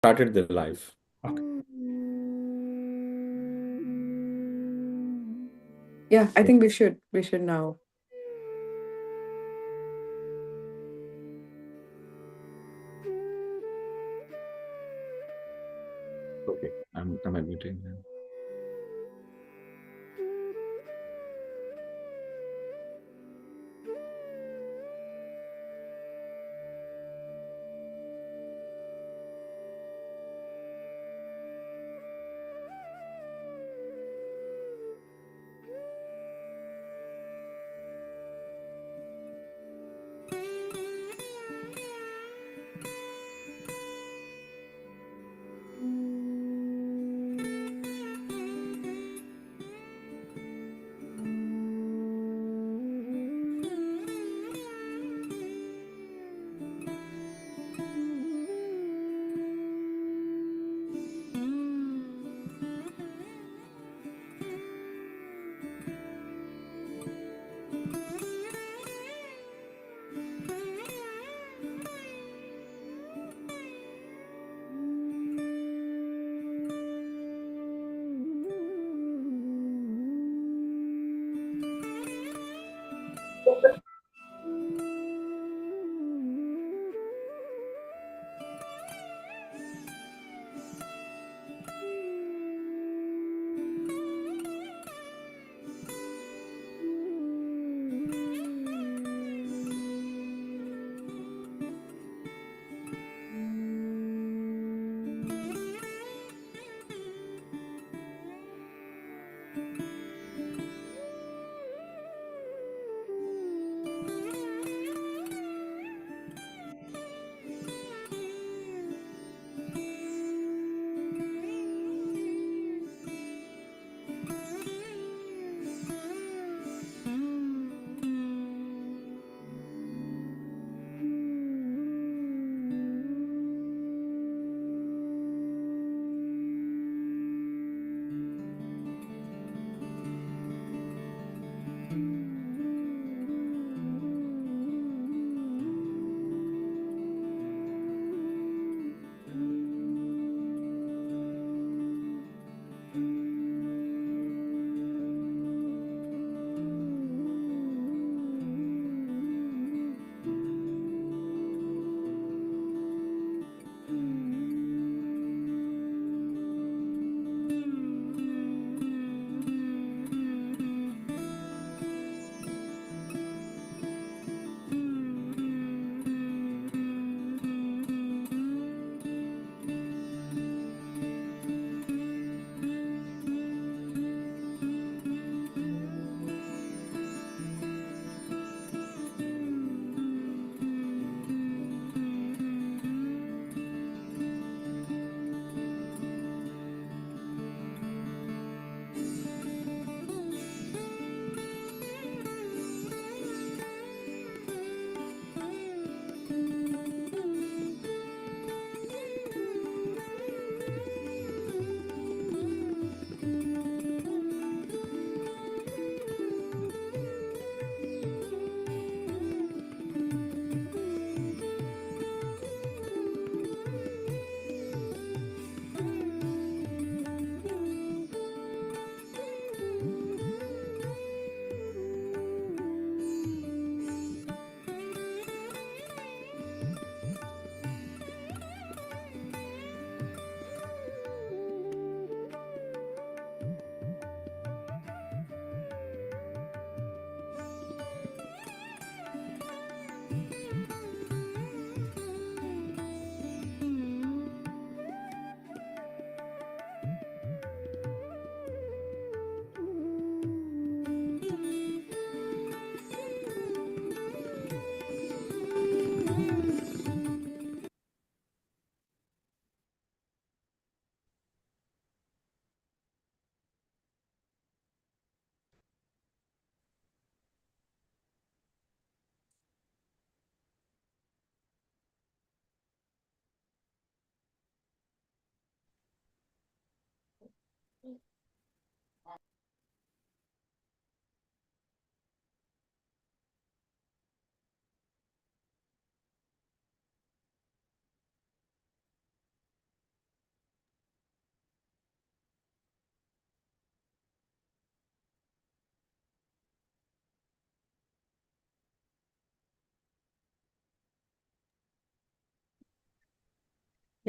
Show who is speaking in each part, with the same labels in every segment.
Speaker 1: started their life. Okay.
Speaker 2: Yeah, I think we should now.
Speaker 1: Okay. I'm admitting now.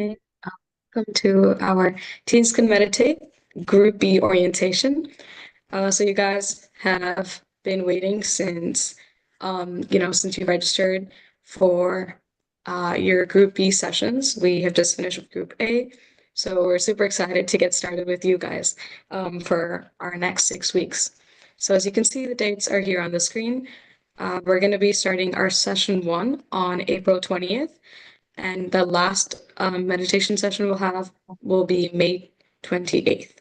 Speaker 3: Okay. Welcome to our Teens Can Meditate Group B orientation. So you guys have been waiting since, since you registered for your Group B sessions. We have just finished with Group A, so we're super excited to get started with you guys for our next 6 weeks. So as you can see, the dates are here on the screen. We're going to be starting our session 1 on April 20th. And the last meditation session we'll have will be May 28th.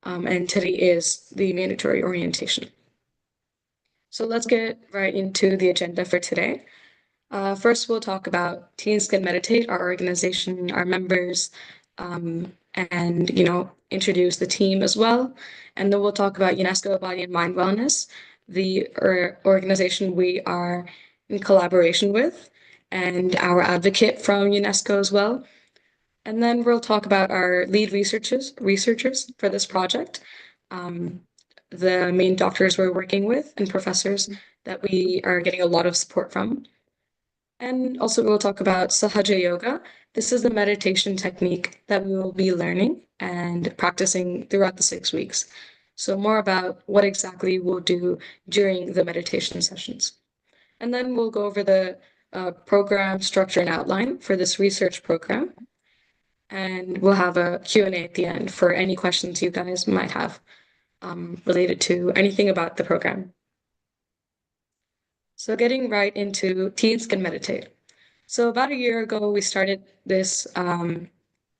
Speaker 3: And today is the mandatory orientation. So let's get right into the agenda for today. First, we'll talk about Teens Can Meditate, our organization, our members, and introduce the team as well. And then we'll talk about UNESCO Body and Mind Wellness, the organization we are in collaboration with, and our advocate from UNESCO as well. And then we'll talk about our lead researchers for this project, the main doctors we're working with and professors that we are getting a lot of support from. And also we'll talk about Sahaja Yoga. This is the meditation technique that we will be learning and practicing throughout the 6 weeks. So more about what exactly we'll do during the meditation sessions. And then we'll go over the program structure and outline for this research program. And we'll have a Q&A at the end for any questions you guys might have related to anything about the program. So getting right into Teens Can Meditate. So about a year ago, we started this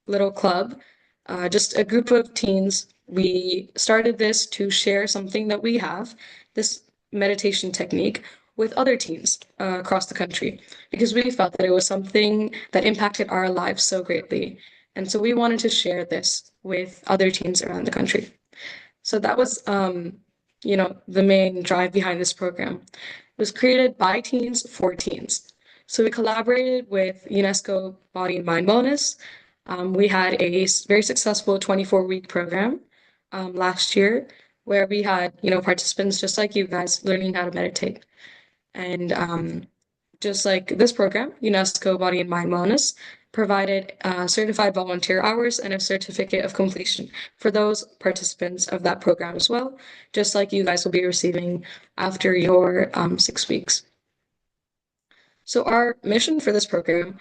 Speaker 3: little club, just a group of teens. We started this to share something that we have, this meditation technique, with other teens across the country, because we felt that it was something that impacted our lives so greatly. And so we wanted to share this with other teens around the country. So that was, the main drive behind this program. It was created by teens for teens. So we collaborated with UNESCO Body and Mind Wellness. We had a very successful 24-week program last year where we had, participants just like you guys learning how to meditate. And just like this program, UNESCO Body and Mind Wellness provided certified volunteer hours and a certificate of completion for those participants of that program as well, just like you guys will be receiving after your 6 weeks. So our mission for this program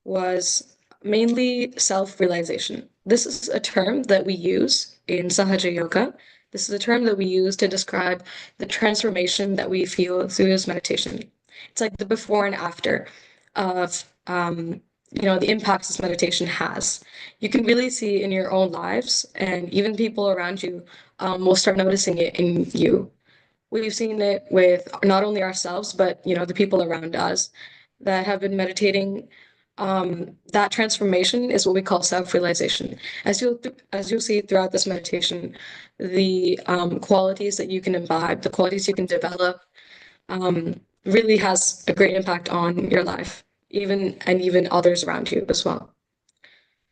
Speaker 3: was mainly self-realization. This is a term that we use in Sahaja Yoga. This is a term that we use to describe the transformation that we feel through this meditation. It's like the before and after of the impacts this meditation has. You can really see in your own lives, and even people around you will start noticing it in you. We've seen it with not only ourselves, but the people around us that have been meditating. That transformation is what we call self-realization. As you'll see throughout this meditation, the qualities that you can imbibe, the qualities you can develop, really has a great impact on your life, even others around you as well.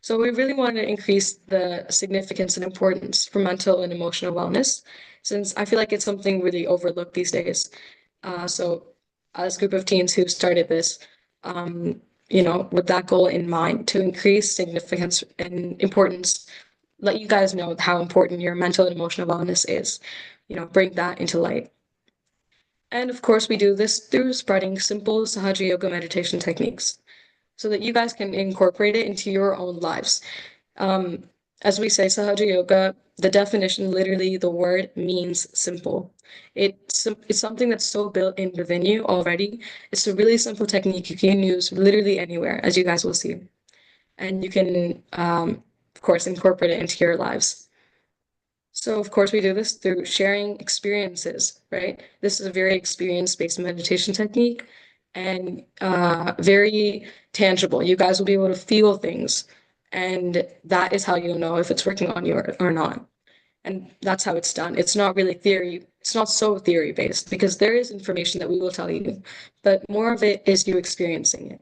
Speaker 3: So we really want to increase the significance and importance for mental and emotional wellness, since I feel like it's something really overlooked these days. So as a group of teens who started this, with that goal in mind, to increase significance and importance, let you guys know how important your mental and emotional wellness is, bring that into light. And of course, we do this through spreading simple Sahaja Yoga meditation techniques so that you guys can incorporate it into your own lives. As we say, Sahaja Yoga, the definition, literally the word means simple. It's something that's so built in within you already. It's a really simple technique you can use literally anywhere, as you guys will see. And you can, of course, incorporate it into your lives. So of course we do this through sharing experiences, right? This is a very experience-based meditation technique and very tangible. You guys will be able to feel things, and that is how you'll know if it's working on you or not. And that's how it's done. It's not really theory. It's not so theory-based because there is information that we will tell you, but more of it is you experiencing it.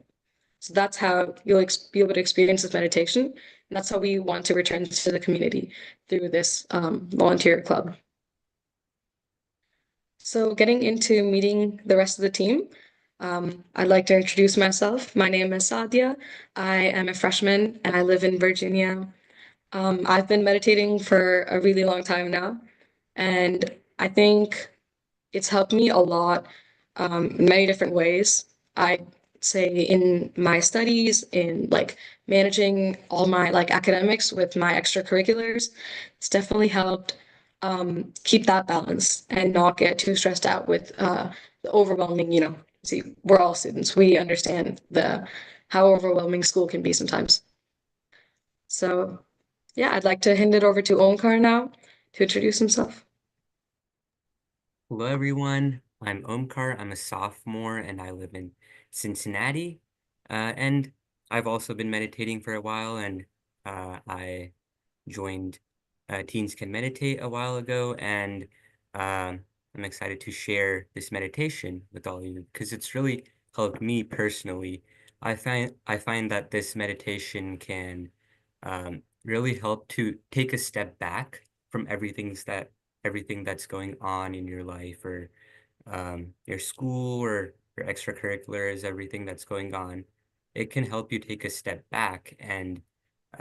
Speaker 3: So that's how you'll be able to experience this meditation. And that's how we want to return to the community through this volunteer club. So getting into meeting the rest of the team, I'd like to introduce myself. My name is Sadia. I am a freshman and I live in Virginia. I've been meditating for a really long time now, and I think it's helped me a lot in many different ways. I say in my studies, in like managing all my like academics with my extracurriculars, it's definitely helped keep that balance and not get too stressed out with the overwhelming, see, we're all students. We understand the how overwhelming school can be sometimes. So yeah, I'd like to hand it over to Omkar now to introduce himself.
Speaker 4: Hello, everyone. I'm Omkar. I'm a sophomore and I live in Cincinnati. And I've also been meditating for a while, and I joined Teens Can Meditate a while ago, and I'm excited to share this meditation with all of you because it's really helped me personally. I find that this meditation can really help to take a step back from everything that's going on in your life, or your school, or your extracurriculars, everything that's going on. It can help you take a step back and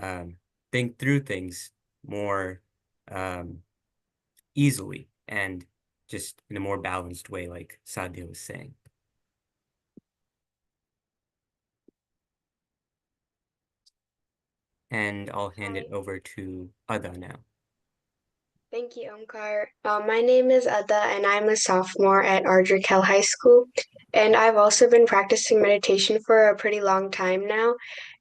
Speaker 4: um, think through things more um, easily and just in a more balanced way, like Sadia was saying. And I'll hand it
Speaker 5: Hi.
Speaker 4: over to Ada now.
Speaker 5: Thank you, Omkar. My name is Ada, and I'm a sophomore at Ardrikell High School. And I've also been practicing meditation for a pretty long time now.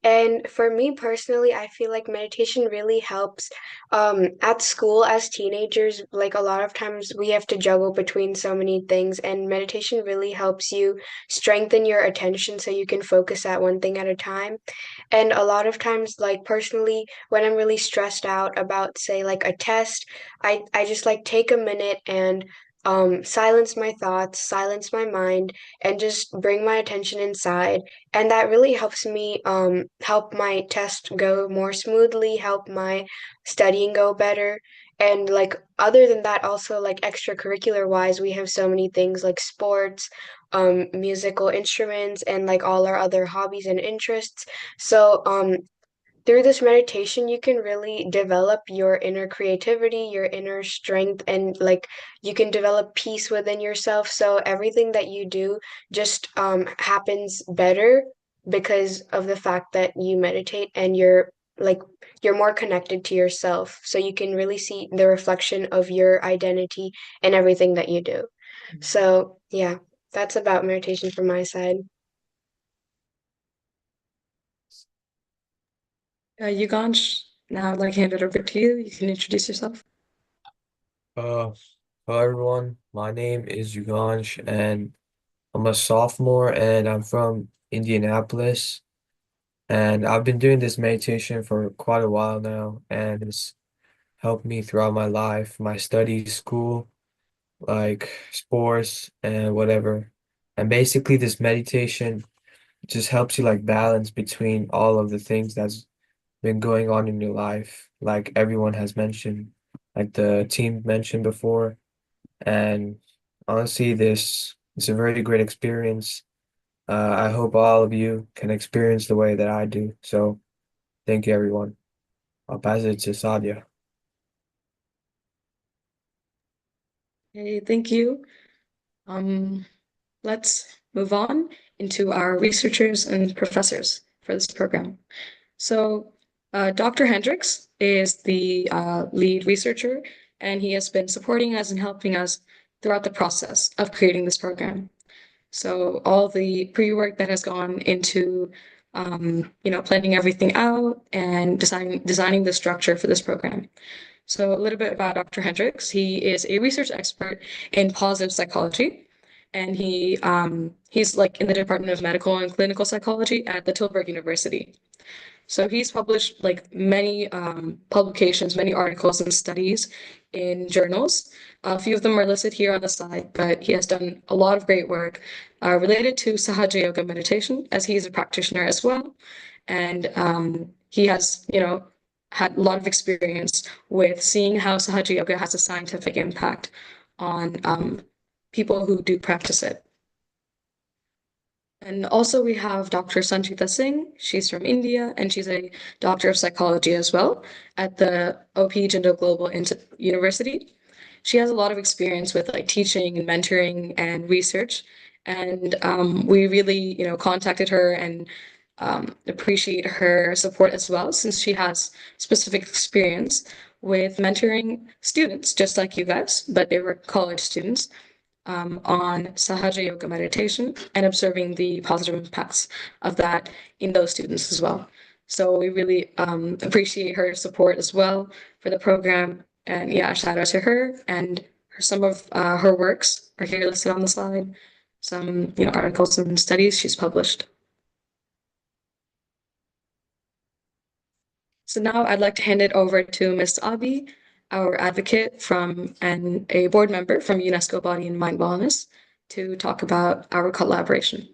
Speaker 5: And for me personally, I feel like meditation really helps. At school, as teenagers, like a lot of times we have to juggle between so many things, and meditation really helps you strengthen your attention so you can focus at one thing at a time. And a lot of times, like personally, when I'm really stressed out about, say, like a test, I just like take a minute and silence my thoughts, silence my mind, and just bring my attention inside. And that really helps me help my test go more smoothly, help my studying go better. And like other than that, also like extracurricular wise, we have so many things like sports, musical instruments, and like all our other hobbies and interests. So through this meditation, you can really develop your inner creativity, your inner strength, and like you can develop peace within yourself. So everything that you do just happens better because of the fact that you meditate, and like you're more connected to yourself. So you can really see the reflection of your identity in everything that you do. So yeah, that's about meditation from my side.
Speaker 3: Yugansh, now I'd like to hand it over to you. You can introduce yourself.
Speaker 6: Uh, Hello everyone. My name is Yugansh and I'm a sophomore and I'm from Indianapolis. And I've been doing this meditation for quite a while now, and it's helped me throughout my life, my studies, school, like sports and whatever. And basically this meditation just helps you like balance between all of the things that's been going on in your life, like everyone has mentioned, like the team mentioned before. And honestly, this is a very great experience. I hope all of you can experience the way that I do. So thank you, everyone. I'll pass it to Sadia.
Speaker 3: Okay, thank you. Um, let's move on into our researchers and professors for this program. So, Dr. Hendricks is the lead researcher, and he has been supporting us and helping us throughout the process of creating this program. So all the pre-work that has gone into, planning everything out and designing the structure for this program. So a little bit about Dr. Hendricks. He is a research expert in positive psychology, and he's like in the Department of Medical and Clinical Psychology at the Tilburg University. So he's published like many publications, many articles and studies in journals. A few of them are listed here on the side, but he has done a lot of great work related to Sahaja Yoga meditation, as he is a practitioner as well. And he has, had a lot of experience with seeing how Sahaja Yoga has a scientific impact on people who do practice it. And also we have Dr. Sanchita Singh. She's from India and she's a doctor of psychology as well at the OP Jindal Global University. She has a lot of experience with like teaching and mentoring and research. And we really, contacted her and appreciate her support as well, since she has specific experience with mentoring students, just like you guys, but they were college students, on Sahaja yoga meditation and observing the positive impacts of that in those students as well. So we really appreciate her support as well for the program. And yeah, shout out to her. And some of her works are here listed on the slide. Some articles and studies she's published. So now I'd like to hand it over to Ms. Abi, our advocate from and a board member from UNESCO Body and Mind Wellness, to talk about our collaboration.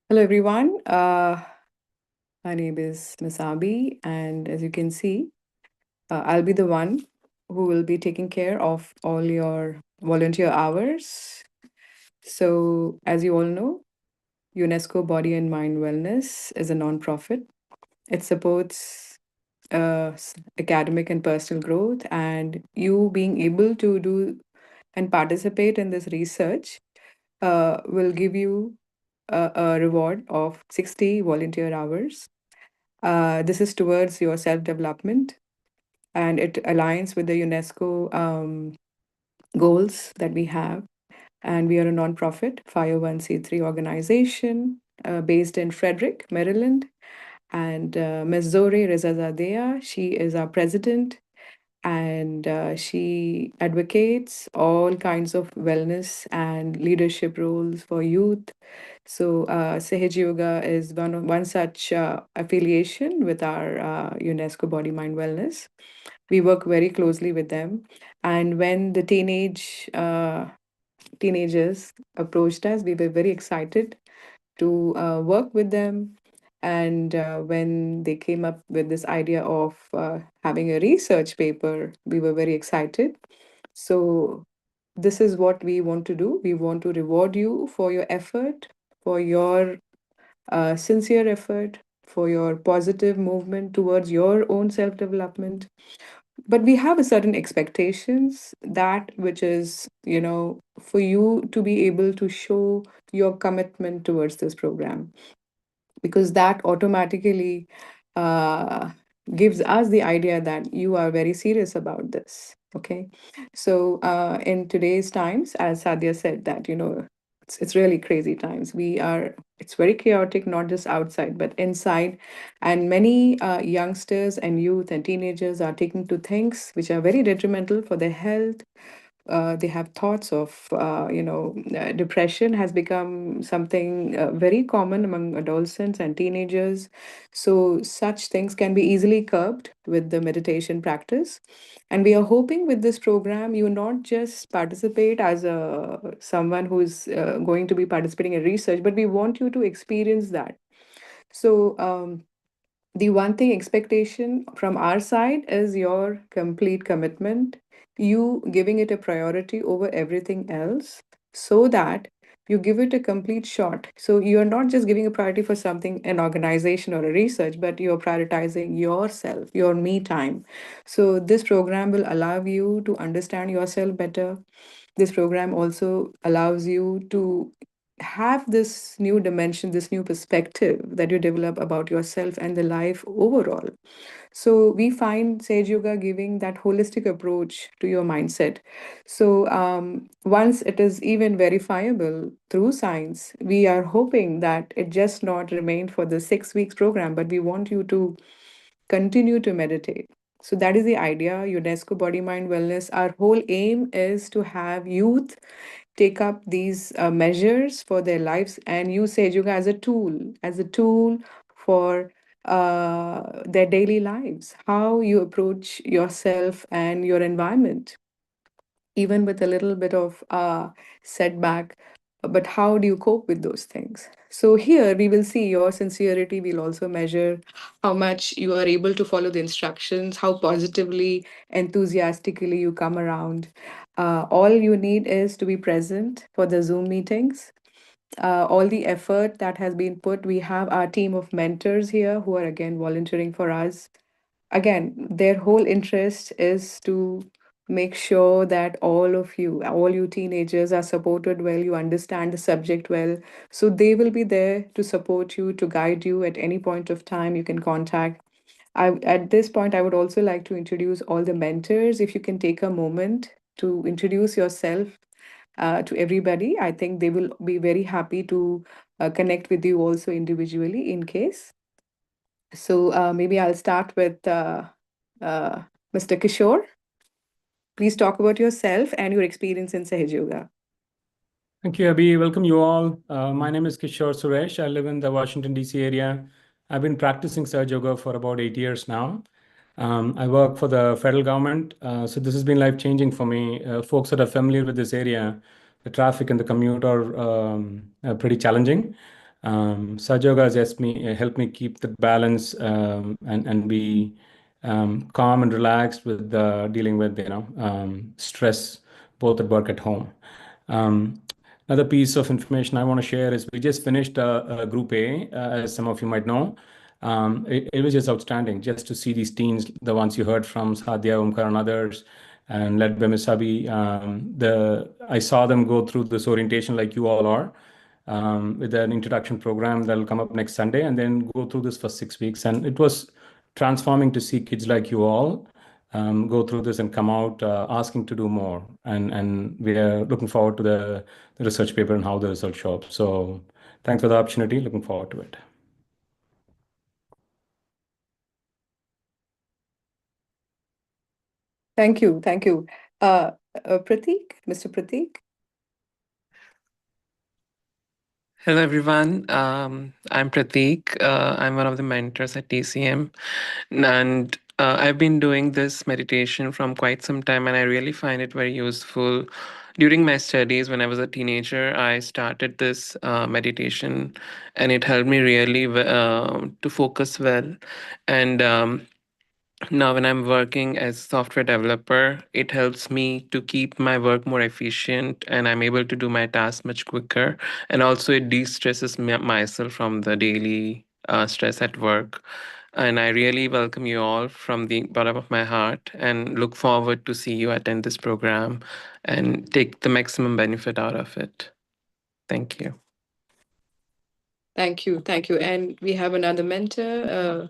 Speaker 2: Hello, everyone. My name is Ms. Abi, and as you can see, I'll be the one who will be taking care of all your volunteer hours. So, as you all know, UNESCO Body and Mind Wellness is a nonprofit. It supports academic and personal growth, and you being able to do and participate in this research will give you a reward of 60 volunteer hours. This is towards your self development, and it aligns with the UNESCO goals that we have. And we are a nonprofit 501(c)(3) organization based in Frederick, Maryland. And Ms. Zore Rezazadeh, she is our president, and she advocates all kinds of wellness and leadership roles for youth. So Sahaja Yoga is one such affiliation with our UNESCO Body Mind Wellness. We work very closely with them, and when the teenagers approached us, we were very excited to work with them. And when they came up with this idea of having a research paper, we were very excited. So, this is what we want to do. We want to reward you for your effort, for your sincere effort, for your positive movement towards your own self development. But we have a certain expectations, that which is, for you to be able to show your commitment towards this program, because that automatically uh, gives us the idea that you are very serious about this. Okay, so in today's times, as Sadia said, that it's really crazy times. It's very chaotic, not just outside but inside, and many youngsters and youth and teenagers are taking to things which are very detrimental for their health. They have thoughts of, depression has become something very common among adolescents and teenagers. So, such things can be easily curbed with the meditation practice. And we are hoping with this program, you not just participate as someone who is going to be participating in research, but we want you to experience that. So, the one thing expectation from our side is your complete commitment, you giving it a priority over everything else, so that you give it a complete shot. So you're not just giving a priority for something, an organization or a research, but you're prioritizing yourself, your me time. So this program will allow you to understand yourself better. This program also allows you to have this new dimension, this new perspective that you develop about yourself and the life overall. So we find Sage Yoga giving that holistic approach to your mindset. So once it is even verifiable through science, we are hoping that it just not remain for the 6 weeks program, but we want you to continue to meditate. So that is the idea, UNESCO Body Mind Wellness. Our whole aim is to have youth take up these measures for their lives and use Sage Yoga as a tool for their daily lives, how you approach yourself and your environment, even with a little bit of setback. But how do you cope with those things? So, here we will see your sincerity. We'll also measure how much you are able to follow the instructions, how positively, enthusiastically you come around. All you need is to be present for the Zoom meetings. All the effort that has been put, we have our team of mentors here who are again volunteering for us. Again, their whole interest is to make sure that all you teenagers are supported well, you understand the subject well. So they will be there to support you, to guide you at any point of time. You can contact. At this point, I would also like to introduce all the mentors. If you can take a moment to introduce yourself to everybody, I think they will be very happy to connect with you also individually in case. So maybe I'll start with uh, Mr. Kishore. Please talk about yourself and your experience in Sahaj Yoga.
Speaker 7: Thank you, Abhi. Welcome you all. My name is Kishore Suresh. I live in the Washington, D.C. area. I've been practicing Sahaja Yoga for about 8 years now. I work for the federal government, so this has been life-changing for me. Folks that are familiar with this area, the traffic and the commute are pretty challenging. Sahaja Yoga has helped me keep the balance and be calm and relaxed with dealing with stress both at work at home. Um, Another piece of information I want to share is we just finished a Group A, as some of you might know. It was just outstanding just to see these teens, the ones you heard from Sadia, Omkar, and others, and led by Misabi. I saw them go through this orientation like you all are, with an introduction program that'll come up next Sunday, and then go through this for 6 weeks. And it was transforming to see kids like you all go through this and come out asking to do more. And we are looking forward to the research paper and how the results show up. So thanks for the opportunity. Looking forward to it.
Speaker 2: Thank you. Thank you. Prateek, Mr. Prateek.
Speaker 8: Hello, everyone. I'm Prateek. I'm one of the mentors at TCM. And I've been doing this meditation from quite some time, and I really find it very useful. During my studies, when I was a teenager, I started this meditation, and it helped me really to focus well. And now, when I'm working as a software developer, it helps me to keep my work more efficient and I'm able to do my tasks much quicker. And also, it de stresses myself from the daily stress at work. And I really welcome you all from the bottom of my heart and look forward to see you attend this program and take the maximum benefit out of it. Thank you.
Speaker 2: Thank you. Thank you. And we have another mentor,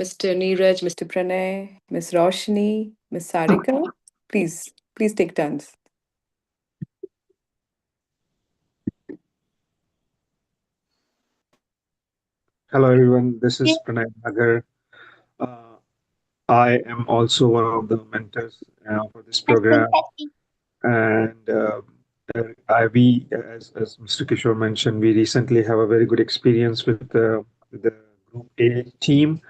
Speaker 2: Mr. Neeraj, Mr. Pranay, Ms. Roshni, Ms. Sarika. Please take turns.
Speaker 9: Hello, everyone. This is Pranay Nagar. Uh, I am also one of the mentors for this program, and as Mr. Kishore mentioned, we recently have a very good experience with the Group A team,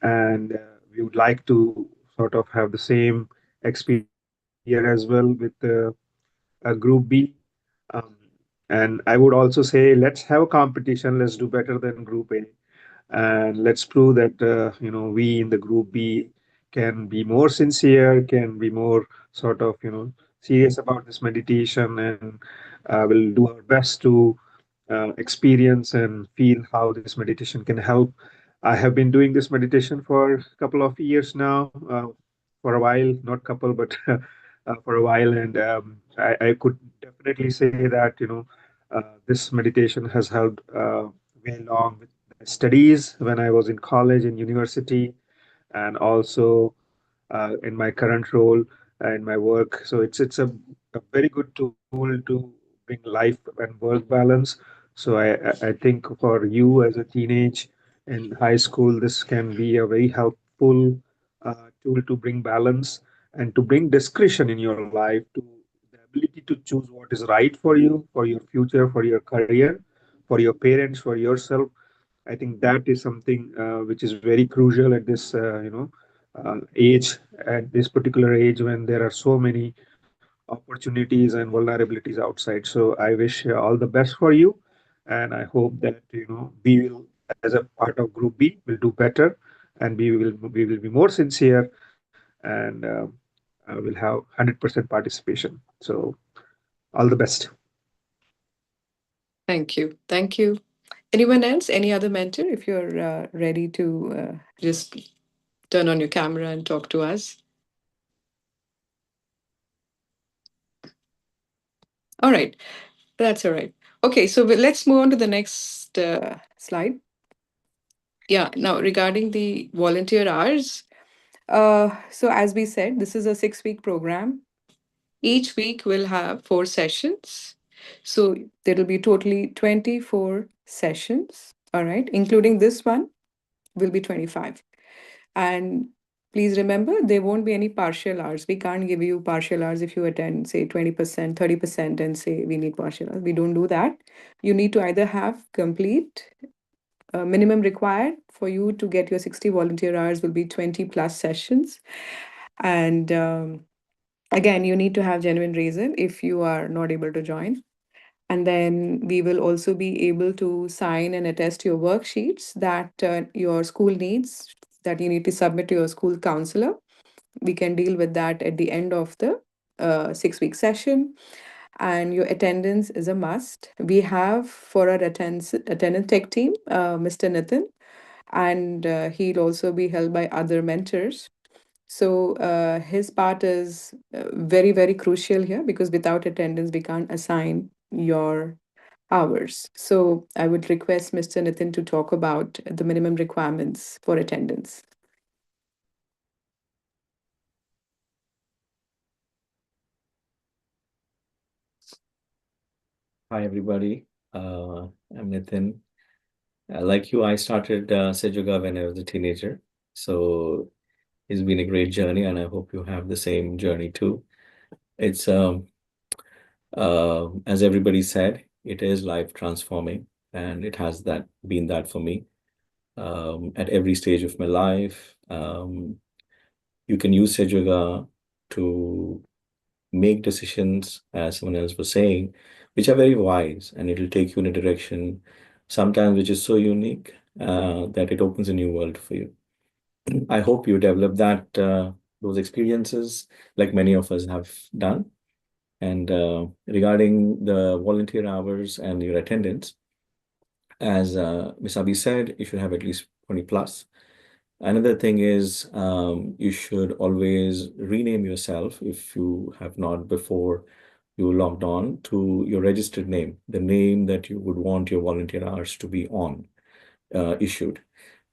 Speaker 9: and we would like to sort of have the same experience here as well with Group B. Um, and I would also say, let's have a competition. Let's do better than Group A, and let's prove that we in the Group B can be more sincere, can be more sort of serious about this meditation, and will do our best to experience and feel how this meditation can help. I have been doing this meditation for a couple of years now, for a while, not couple, but for a while, and I could definitely say that this meditation has helped way along with my studies when I was in college and university, and also in my current role in my work. So it's a very good tool to bring life and work balance. So I think for you as a teenage in high school, this can be a very helpful tool to bring balance and to bring discretion in your life, to the ability to choose what is right for you, for your future, for your career, for your parents, for yourself. I think that is something which is very crucial at this, age, at this particular age when there are so many opportunities and vulnerabilities outside. So I wish all the best for you, and I hope that we will, as a part of Group B, will do better, and we will be more sincere, and will have 100% participation. So all the best.
Speaker 2: Thank you. Thank you. Anyone else? Any other mentor? If you're ready to just turn on your camera and talk to us. All right. That's all right. Okay, so let's move on to the next slide. Yeah, now regarding the volunteer hours. So as we said, this is a 6-week program. Each week will have 4 sessions. So there will be totally 24 sessions. All right, including this one will be 25. And please remember, there won't be any partial hours. We can't give you partial hours if you attend, say, 20%, 30%, and say we need partial hours. We don't do that. You need to either have complete minimum required for you to get your 60 volunteer hours will be 20 plus sessions. And again, you need to have genuine reason if you are not able to join. And then we will also be able to sign and attest your worksheets that your school needs, that you need to submit to your school counselor. We can deal with that at the end of the 6-week session. And your attendance is a must. We have for our attendance tech team, Mr. Nitin, and he'll also be held by other mentors. So his part is very, very crucial here because without attendance, we can't assign your hours. So I would request Mr. Nitin to talk about the minimum requirements for attendance.
Speaker 1: Hi, everybody. I'm Nitin. Like you, I started Sahaja when I was a teenager. So it's been a great journey, and I hope you have the same journey too. It's as everybody said, it is life transforming, and it has that been that for me. At every stage of my life, you can use Sahaja to make decisions, as someone else was saying, which are very wise, and it'll take you in a direction sometimes which is so unique that it opens a new world for you. I hope you develop that those experiences like many of us have done. And regarding the volunteer hours and your attendance, as Ms. Abi said, you should have at least 20 plus. Another thing is you should always rename yourself if you have not before you logged on to your registered name, the name that you would want your volunteer hours to be on issued.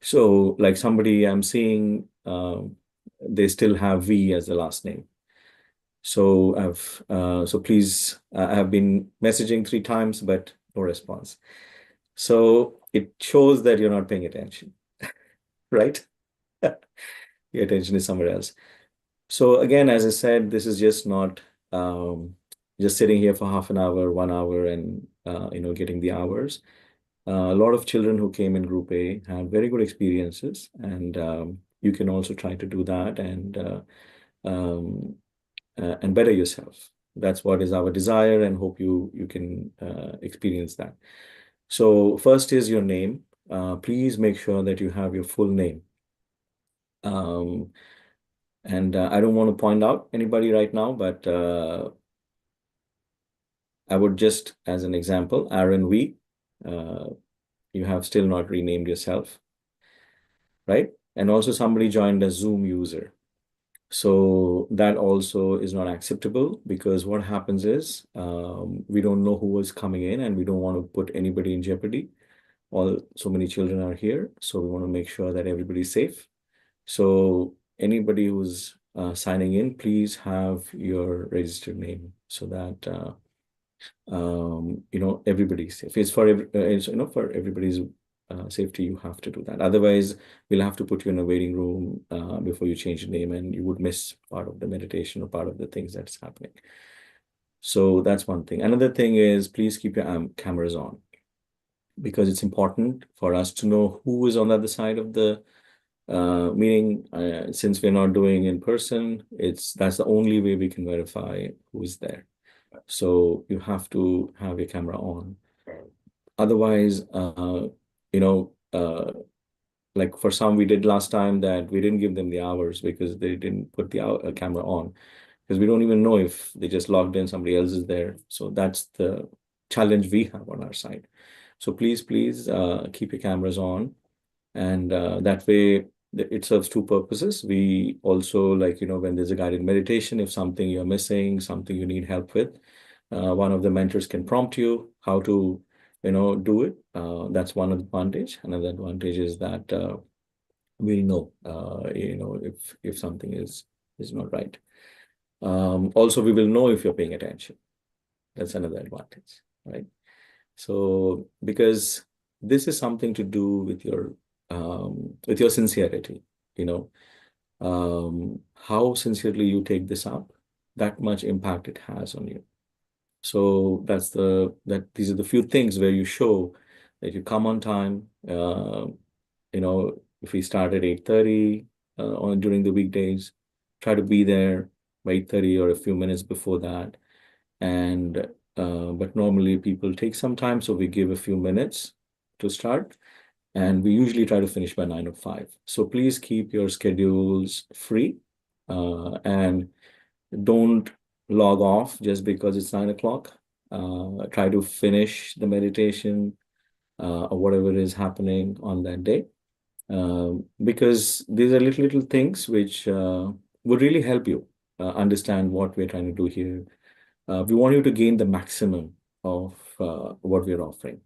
Speaker 1: So like somebody I'm seeing, they still have V as the last name. So so please, I have been messaging 3 times, but no response. So it shows that you're not paying attention, right? Your attention is somewhere else. So again, as I said, this is just not just sitting here for half an hour, 1 hour, and getting the hours. A lot of children who came in Group A had very good experiences, and you can also try to do that and better yourself. That's what is our desire, and hope you can experience that. So first is your name. Please make sure that you have your full name. And I don't want to point out anybody right now, but I would just, as an example, Aaron V, you have still not renamed yourself, right? And also somebody joined as Zoom user. So that also is not acceptable because what happens is we don't know who is coming in and we don't want to put anybody in jeopardy. So many children are here, so we want to make sure that everybody's safe. So anybody who's signing in, please have your registered name so that everybody's safe. It's for for everybody's safety. You have to do that. Otherwise, we'll have to put you in a waiting room before you change your name, and you would miss part of the meditation or part of the things that's happening. So that's one thing. Another thing is please keep your cameras on because it's important for us to know who is on the other side of the meeting. Since we're not doing in person, that's the only way we can verify who is there. So you have to have your camera on. Otherwise, like for some we did last time that we didn't give them the hours because they didn't put the camera on. because we don't even know if they just logged in, somebody else is there. So that's the challenge we have on our side. So please, please keep your cameras on, and that way it serves two purposes. We also, like, when there's a guided meditation, if something you're missing, something you need help with, one of the mentors can prompt you how to, do it. That's one advantage. Another advantage is that we know, if something is not right. Also, we will know if you're paying attention. That's another advantage, right? So, because this is something to do with your sincerity, how sincerely you take this up, that much impact it has on you. So these are the few things where you show that you come on time. If we start at 8:30 on during the weekdays, try to be there by 8:30 or a few minutes before that. And but normally people take some time, so we give a few minutes to start, and we usually try to finish by 9:05. So please keep your schedules free, and don't log off just because it's 9 o'clock. Try to finish the meditation or whatever is happening on that day, because these are little things which would really help you understand what we're trying to do here. We want you to gain the maximum of what we're offering.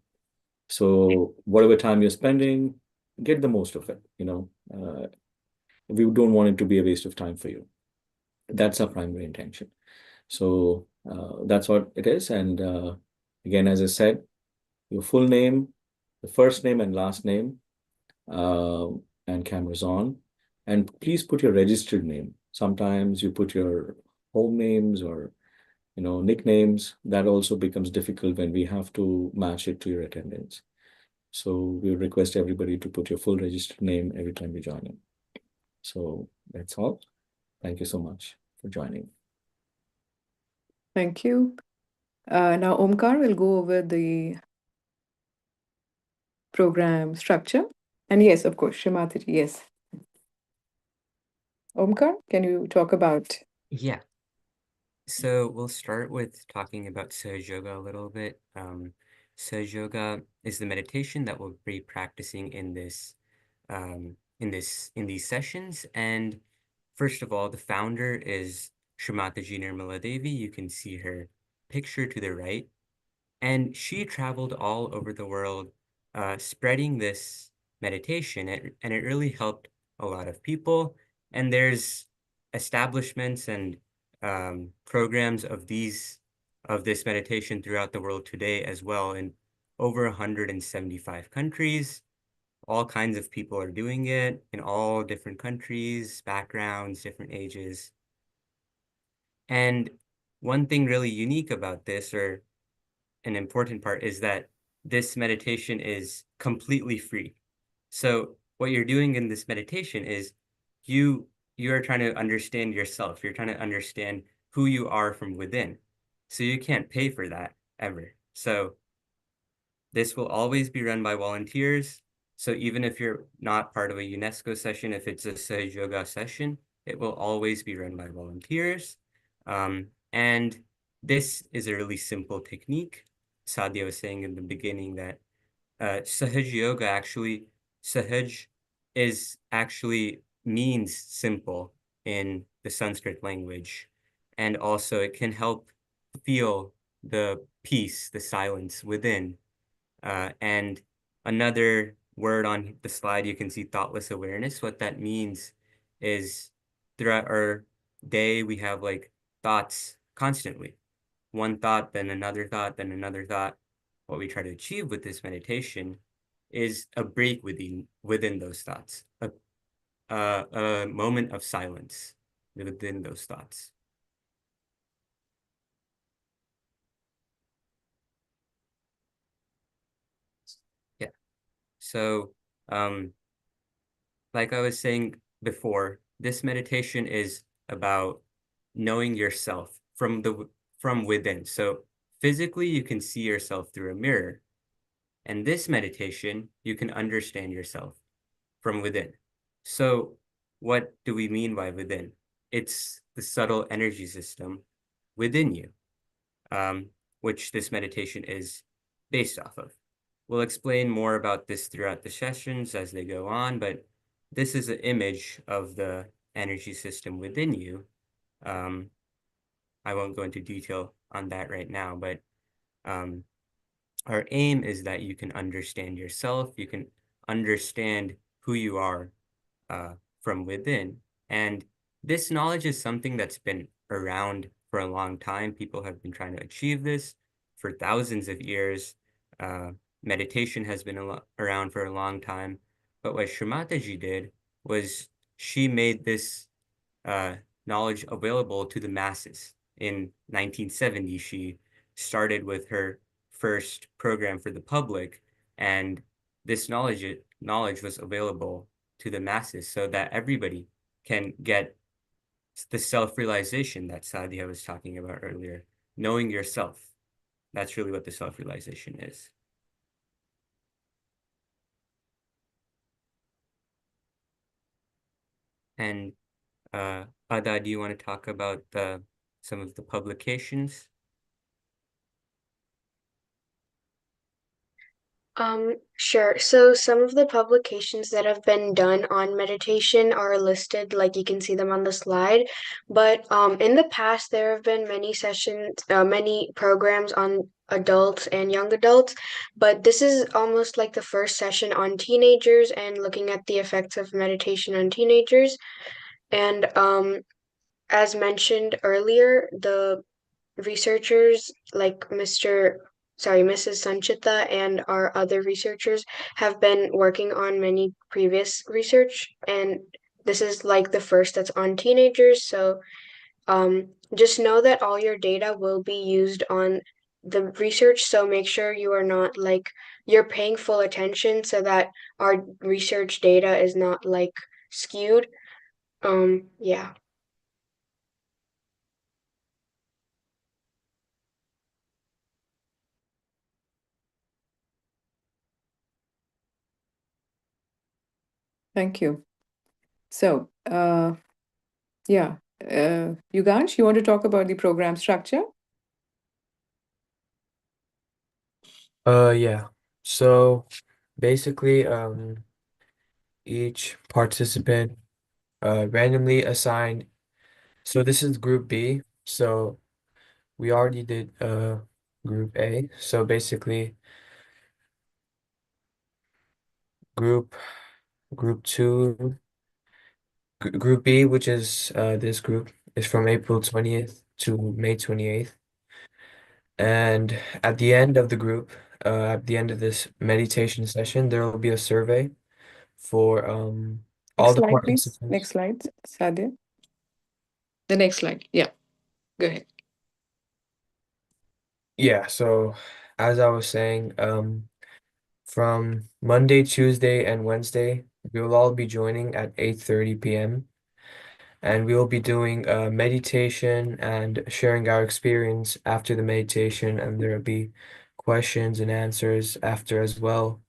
Speaker 1: So whatever time you're spending, get the most of it. We don't want it to be a waste of time for you. That's our primary intention. So that's what it is. And again, as I said, your full name, the first name and last name, uh, and cameras on. And please put your registered name. Sometimes you put your home names or nicknames. That also becomes difficult when we have to match it to your attendance. So we request everybody to put your full registered name every time you join in. So that's all. Thank you so much for joining.
Speaker 2: Thank you. Now, Omkar will go over the program structure. And yes, of course, Shrimati, yes. Omkar, can you talk about?
Speaker 4: Yeah. So we'll start with talking about Sahaja Yoga a little bit. Sahaja Yoga is the meditation that we'll be practicing in these sessions. And first of all, the founder is Shrimataji Nirmala Devi. You can see her picture to the right. And she traveled all over the world spreading this meditation, and it really helped a lot of people. And there's establishments and programs of this meditation throughout the world today as well, in over 175 countries. All kinds of people are doing it in all different countries, backgrounds, different ages. And one thing really unique about this, or an important part, is that this meditation is completely free. So what you're doing in this meditation is you are trying to understand yourself. You're trying to understand who you are from within. So you can't pay for that ever. So this will always be run by volunteers. So even if you're not part of a UNESCO session, if it's a Sahaja Yoga session, it will always be run by volunteers. And this is a really simple technique. Sadia was saying in the beginning that Sahaja Yoga Sahaj actually means simple in the Sanskrit language. And also it can help feel the peace, the silence within. And another word on the slide, you can see thoughtless awareness. What that means is throughout our day, we have like thoughts constantly. One thought, then another thought, then another thought. What we try to achieve with this meditation is a break within those thoughts, a moment of silence within those thoughts. Yeah. So, like I was saying before, this meditation is about knowing yourself from within. So physically, you can see yourself through a mirror. And this meditation, you can understand yourself from within. So what do we mean by within? It's the subtle energy system within you, which this meditation is based off of. We'll explain more about this throughout the sessions as they go on, but this is an image of the energy system within you. I won't go into detail on that right now, but our aim is that you can understand yourself, you can understand who you are from within. And this knowledge is something that's been around for a long time. People have been trying to achieve this for thousands of years. Meditation has been around for a long time. But what Shrimataji did was she made this knowledge available to the masses. In 1970, she started with her first program for the public, and this knowledge was available to the masses so that everybody can get the self-realization that Sadia was talking about earlier. Knowing yourself. That's really what the self-realization is. And Ada, do you want to talk about some of the publications?
Speaker 5: Sure. So some of the publications that have been done on meditation are listed, like you can see them on the slide. But in the past, there have been many sessions, many programs on adults and young adults. But this is almost like the first session on teenagers and looking at the effects of meditation on teenagers. And as mentioned earlier, the researchers like Mrs. Sanchita and our other researchers have been working on many previous research, and this is like the first that's on teenagers. So just know that all your data will be used on the research. So make sure you are not like you're paying full attention so that our research data is not like skewed. Yeah.
Speaker 2: Thank you. So, yeah, Yugansh, you want to talk about the program structure?
Speaker 6: Yeah. So basically, each participant randomly assigned. So this is group B. So we already did group A. So basically, group group two, group B, which is this group, is from April 20th to May 28th. And at the end of the group, at the end of this meditation session, there will be a survey for all
Speaker 2: Next
Speaker 6: the
Speaker 2: slide, please.
Speaker 6: participants.
Speaker 2: Next slide, Sadia. The next slide. Yeah, go ahead.
Speaker 6: Yeah, so as I was saying, from Monday, Tuesday, and Wednesday, we will all be joining at 8:30 p.m. And we will be doing meditation and sharing our experience after the meditation, and there will be questions and answers after as well.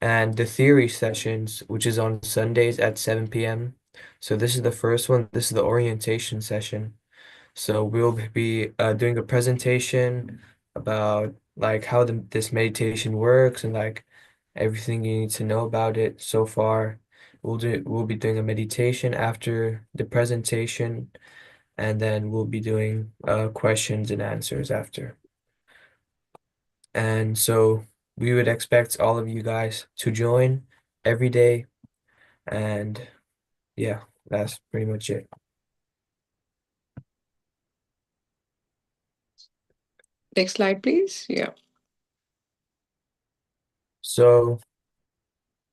Speaker 6: And the theory sessions, which is on Sundays at 7 p.m. So this is the first one. This is the orientation session. So we'll be doing a presentation about like how this meditation works and like everything you need to know about it so far. We'll be doing a meditation after the presentation, and then we'll be doing questions and answers after. And so we would expect all of you guys to join every day. And yeah, that's pretty much it.
Speaker 2: Next slide, please. Yeah.
Speaker 6: So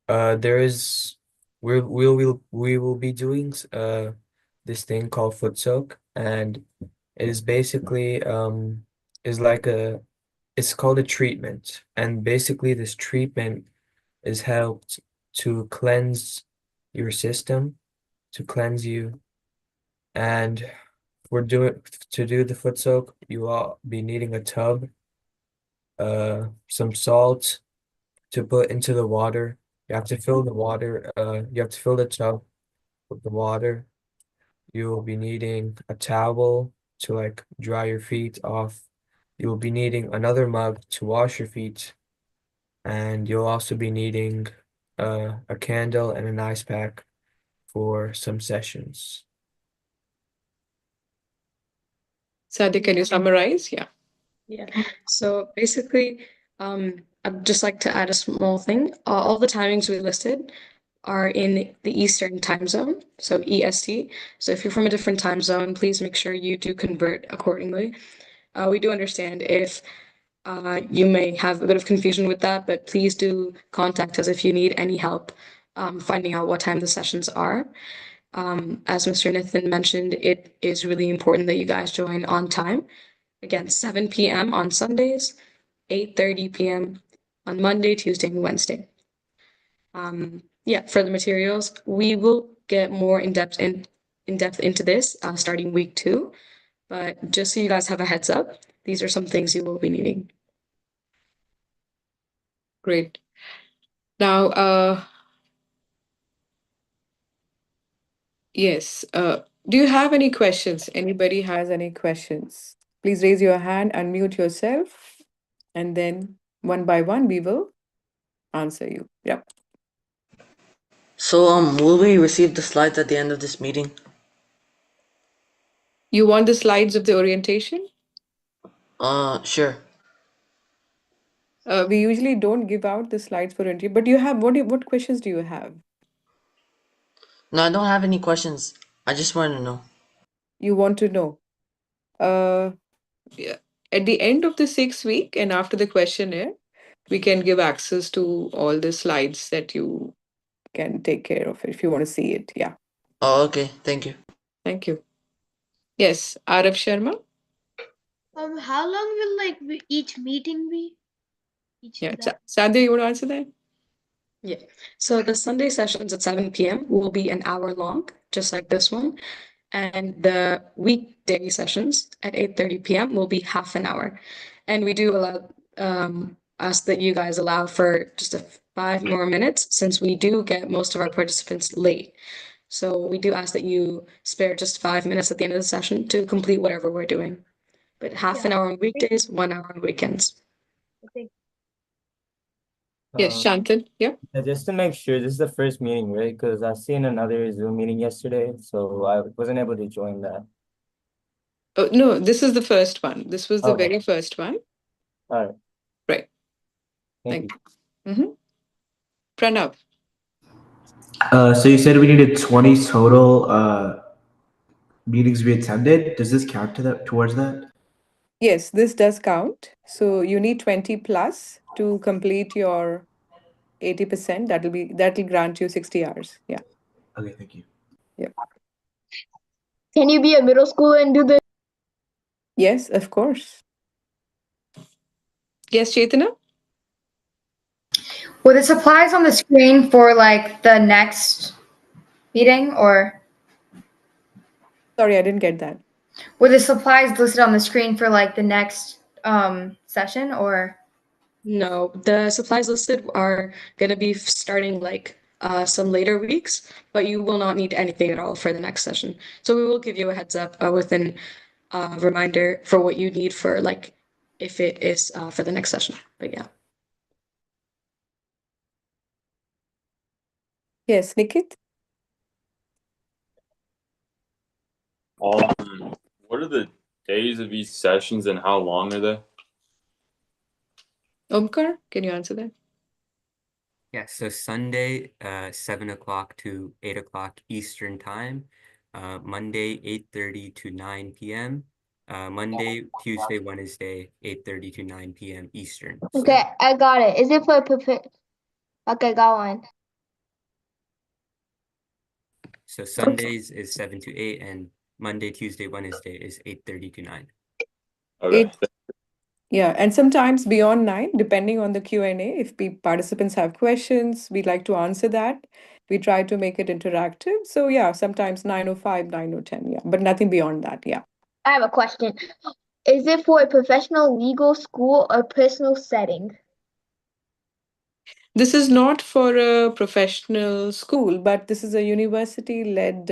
Speaker 6: there is we will be doing this thing called foot soak, and it is basically is like it's called a treatment, and basically this treatment is helped to cleanse your system, to cleanse you. And to do the foot soak, you will be needing a tub, some salt to put into the water. You have to fill the tub with the water, You will be needing a towel to like dry your feet off. You will be needing another mug to wash your feet, and you'll also be needing a candle and an ice pack for some sessions.
Speaker 2: Sadia, can you summarize? Yeah.
Speaker 3: Yeah. So basically, I'd just like to add a small thing. All the timings we listed are in the Eastern time zone, so EST. So if you're from a different time zone, please make sure you do convert accordingly. We do understand if you may have a bit of confusion with that, but please do contact us if you need any help finding out what time the sessions are. As Mr. Nathan mentioned, it is really important that you guys join on time. Again, 7 p.m. on Sundays, 8:30 p.m. on Monday, Tuesday, and Wednesday. Yeah, for the materials, we will get more in depth into this starting week 2. But just so you guys have a heads up, these are some things you will be needing.
Speaker 2: Great. Now, yes. Do you have any questions? Anybody has any questions? Please raise your hand, unmute yourself, and then one by one we will answer you. Yep.
Speaker 10: So, will we receive the slides at the end of this meeting?
Speaker 2: You want the slides of the orientation?
Speaker 10: Sure.
Speaker 2: We usually don't give out the slides for orientation, but you have what questions do you have?
Speaker 10: No, I don't have any questions. I just want to know.
Speaker 2: You want to know? Yeah. At the end of the 6th week and after the questionnaire, we can give access to all the slides that you can take care of if you want to see it. Yeah.
Speaker 10: Oh, okay. Thank you.
Speaker 2: Thank you. Yes, Arif Sharma.
Speaker 11: How long will each meeting be?
Speaker 2: Yeah, Sandhya, you want to answer that?
Speaker 3: Yeah. So the Sunday sessions at 7 p.m. will be an hour long, just like this one. And the weekday sessions at 8:30 p.m. will be half an hour. And we do allow ask that you guys allow for just 5 more minutes since we do get most of our participants late. So we do ask that you spare just 5 minutes at the end of the session to complete whatever we're doing. But half an hour on weekdays, 1 hour on weekends.
Speaker 2: Yes, Shantan. Yeah.
Speaker 12: Just to make sure, this is the first meeting, right? Because I seen another Zoom meeting yesterday, so I wasn't able to join that.
Speaker 2: Oh, no, this is the first one. This was the
Speaker 12: Okay.
Speaker 2: very first one.
Speaker 12: All right.
Speaker 2: Right.
Speaker 12: Thank you.
Speaker 2: Mm-hmm. Pranav.
Speaker 13: So you said we needed 20 total meetings we attended. Does this count towards that?
Speaker 2: Yes, this does count. So you need 20 plus to complete your 80%. That'll grant you 60 hours. Yeah.
Speaker 13: Okay, thank you.
Speaker 2: Yep.
Speaker 11: Can you be a middle schooler and do this?
Speaker 2: Yes, of course. Yes, Chaitanya?
Speaker 14: Were the supplies on the screen for like the next meeting or?
Speaker 2: Sorry, I didn't get that.
Speaker 14: Were the supplies listed on the screen for like the next session or?
Speaker 3: No, the supplies listed are going to be starting like some later weeks, but you will not need anything at all for the next session. So we will give you a heads up with an reminder for what you need for like if it is for the next session. But yeah.
Speaker 2: Yes, Nikit?
Speaker 15: What are the days of each sessions and how long are they?
Speaker 2: Omkar, can you answer that?
Speaker 4: Yeah, so Sunday, 7 o'clock to 8 o'clock Eastern time. Monday, 8:30 to 9 p.m. Monday, Tuesday, Wednesday, 8:30 to 9 p.m. Eastern. So,
Speaker 11: Okay, I got it. Is it for Okay, got one.
Speaker 4: so Sundays is 7 to 8, and Monday, Tuesday, Wednesday is 8:30 to 9.
Speaker 15: Okay.
Speaker 2: Yeah, and sometimes beyond 9, depending on the Q&A, if participants have questions, we'd like to answer that. We try to make it interactive. So yeah, sometimes 9:05, 9:10, yeah, but nothing beyond that, yeah.
Speaker 11: I have a question. Is it for a professional legal school or personal setting?
Speaker 2: This is not for a professional school, but this is a university-led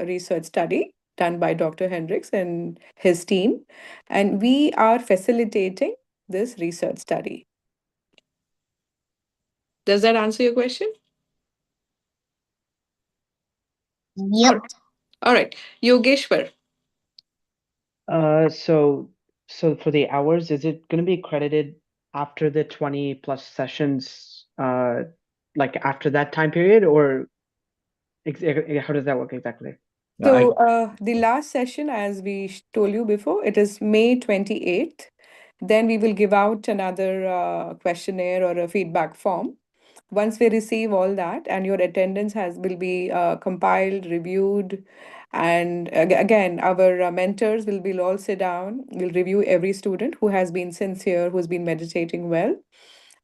Speaker 2: research study done by Dr. Hendricks and his team. And we are facilitating this research study. Does that answer your question?
Speaker 16: Yep.
Speaker 2: All right. Yogeshwar.
Speaker 17: So for the hours, is it going to be credited after the 20 plus sessions, like after that time period, or how does that work exactly?
Speaker 2: So the last session, as we told you before, it is May 28th. Then we will give out another questionnaire or a feedback form. Once we receive all that, and your attendance will be compiled, reviewed, and again, our mentors will all sit down. We'll review every student who has been sincere, who's been meditating well.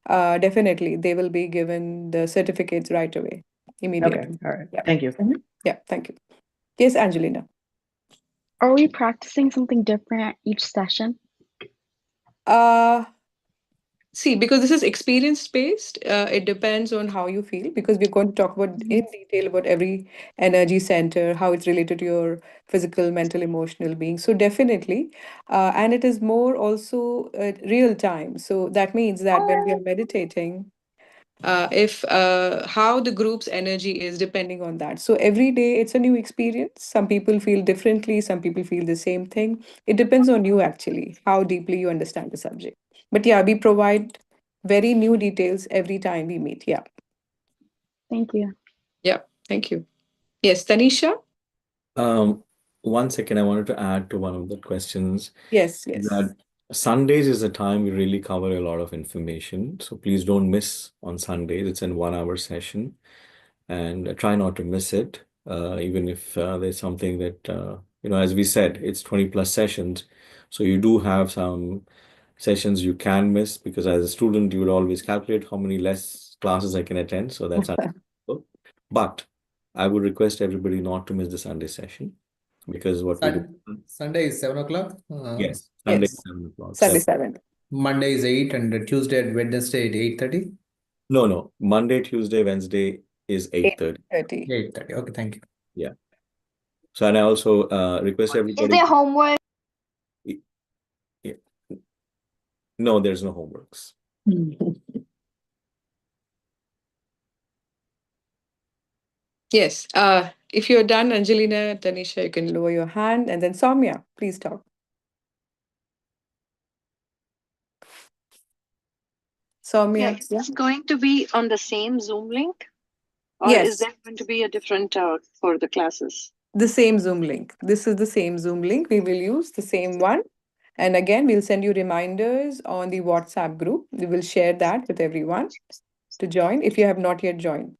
Speaker 2: Definitely, they will be given the certificates right away, immediately.
Speaker 17: Okay, all right.
Speaker 2: Yeah.
Speaker 17: Thank you.
Speaker 2: Yeah, thank you. Yes, Angelina.
Speaker 18: Are we practicing something different each session?
Speaker 2: See, because this is experience based, it depends on how you feel. Because we're going to talk about in detail about every energy center, how it's related to your physical, mental, emotional being. So definitely, and it is more also real time. So that means that when we are meditating, if how the group's energy is depending on that. So every day it's a new experience. Some people feel differently, some people feel the same thing. It depends on you actually, how deeply you understand the subject. But yeah, we provide very new details every time we meet. Yeah.
Speaker 18: Thank you.
Speaker 2: Yeah, thank you. Yes, Tanisha?
Speaker 1: Um, 1 second, I wanted to add to one of the questions.
Speaker 2: Yes,
Speaker 1: That Sundays is a time we really cover a lot of information. So please don't miss on Sundays. It's in 1 hour session, and try not to miss it. Even if there's something that as we said, it's 20 plus sessions. So you do have some sessions you can miss, because as a student, you would always calculate how many less classes I can attend. So that's understandable. But I would request everybody not to miss the Sunday session, because what we do.
Speaker 19: Sunday is 7 o'clock.
Speaker 1: Yes, Sunday
Speaker 2: Yes.
Speaker 1: 7 o'clock.
Speaker 2: Sunday 7.
Speaker 19: Monday is 8, and Tuesday and Wednesday at 8:30.
Speaker 1: No. Monday, Tuesday, Wednesday is 8:30.
Speaker 2: 8:30.
Speaker 19: 8:30. Okay, thank you.
Speaker 1: Yeah. So, and I also request
Speaker 11: Is
Speaker 1: everybody.
Speaker 11: there homework?
Speaker 1: Yeah. No, there's no homeworks.
Speaker 2: Yes. If you're done, Angelina, Tanisha, you can lower your hand. And then Soumya, please talk. Soumya.
Speaker 20: Yeah, is this going to be on the same Zoom link? Or
Speaker 2: Yes.
Speaker 20: is there going to be a different for the classes?
Speaker 2: The same Zoom link. This is the same Zoom link. We will use the same one. And again, we'll send you reminders on the WhatsApp group. We will share that with everyone to join if you have not yet joined.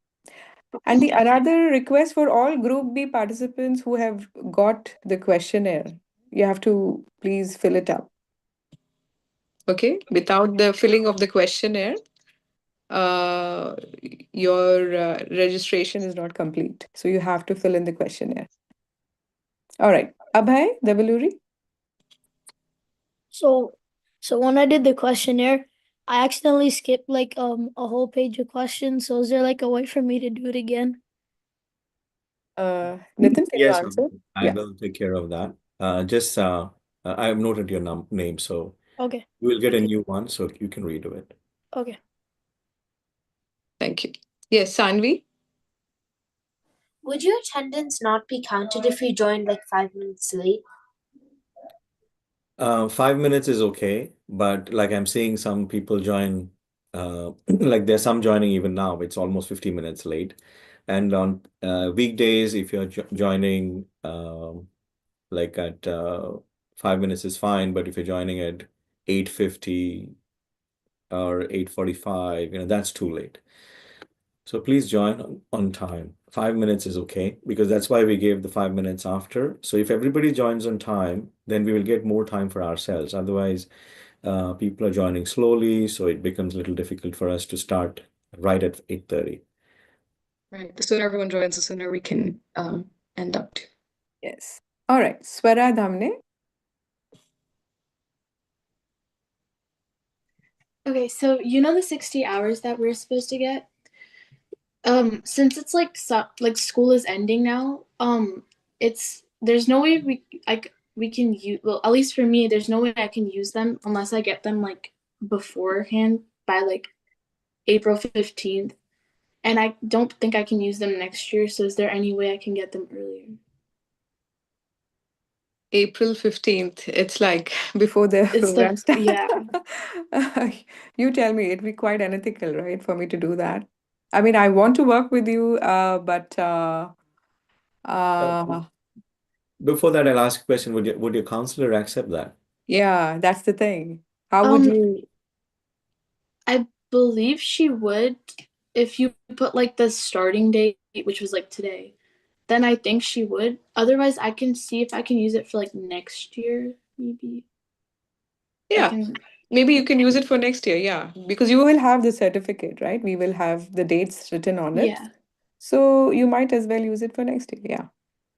Speaker 2: And the another request for all Group B participants who have got the questionnaire, you have to please fill it up. Okay? Without the filling of the questionnaire, your registration is not complete. So you have to fill in the questionnaire. All right. Abhay Devaluri?
Speaker 21: So when I did the questionnaire, I accidentally skipped like a whole page of questions. So is there like a way for me to do it again?
Speaker 2: Nitin, can you
Speaker 1: Yes,
Speaker 2: answer?
Speaker 1: I will take care of that. Just I have noted your name, so
Speaker 21: Okay.
Speaker 1: you will get a new one, so you can redo it.
Speaker 21: Okay.
Speaker 2: Thank you. Yes, Sanvi?
Speaker 22: Would your attendance not be counted if you joined like 5 minutes late?
Speaker 1: 5 minutes is okay, but like I'm seeing some people join, like there's some joining even now, it's almost 50 minutes late. And on weekdays, if you're joining like at 5 minutes is fine, but if you're joining at 8:50 or 8:45, that's too late. So please join on time. 5 minutes is okay, because that's why we gave the 5 minutes after. So if everybody joins on time, then we will get more time for ourselves. Otherwise, people are joining slowly, so it becomes a little difficult for us to start right at 8:30.
Speaker 3: Right. The sooner everyone joins, the sooner we can end up to.
Speaker 2: Yes. All right. Swara Dhamne?
Speaker 7: Okay, so you know the 60 hours that we're supposed to get? Since it's like like school is ending now, it's there's no way we can use, well, at least for me, there's no way I can use them unless I get them like beforehand by like April 15th. And I don't think I can use them next year, so is there any way I can get them earlier?
Speaker 2: April 15th. It's like before the
Speaker 7: It's the
Speaker 2: program starts.
Speaker 7: yeah.
Speaker 2: You tell me, it'd be quite unethical, right, for me to do that. I mean, I want to work with you, but
Speaker 1: Uh,
Speaker 2: uh,
Speaker 1: Before that, I'll ask a question. Would your counselor accept that?
Speaker 2: yeah, that's the thing. How would you?
Speaker 7: I believe she would if you put like the starting date, which was like today. Then I think she would. Otherwise, I can see if I can use it for like next year, maybe.
Speaker 2: Yeah, maybe you can use it for next year. Yeah, because you will have the certificate, right? We will have the dates written on it.
Speaker 7: Yeah.
Speaker 2: So you might as well use it for next year. Yeah.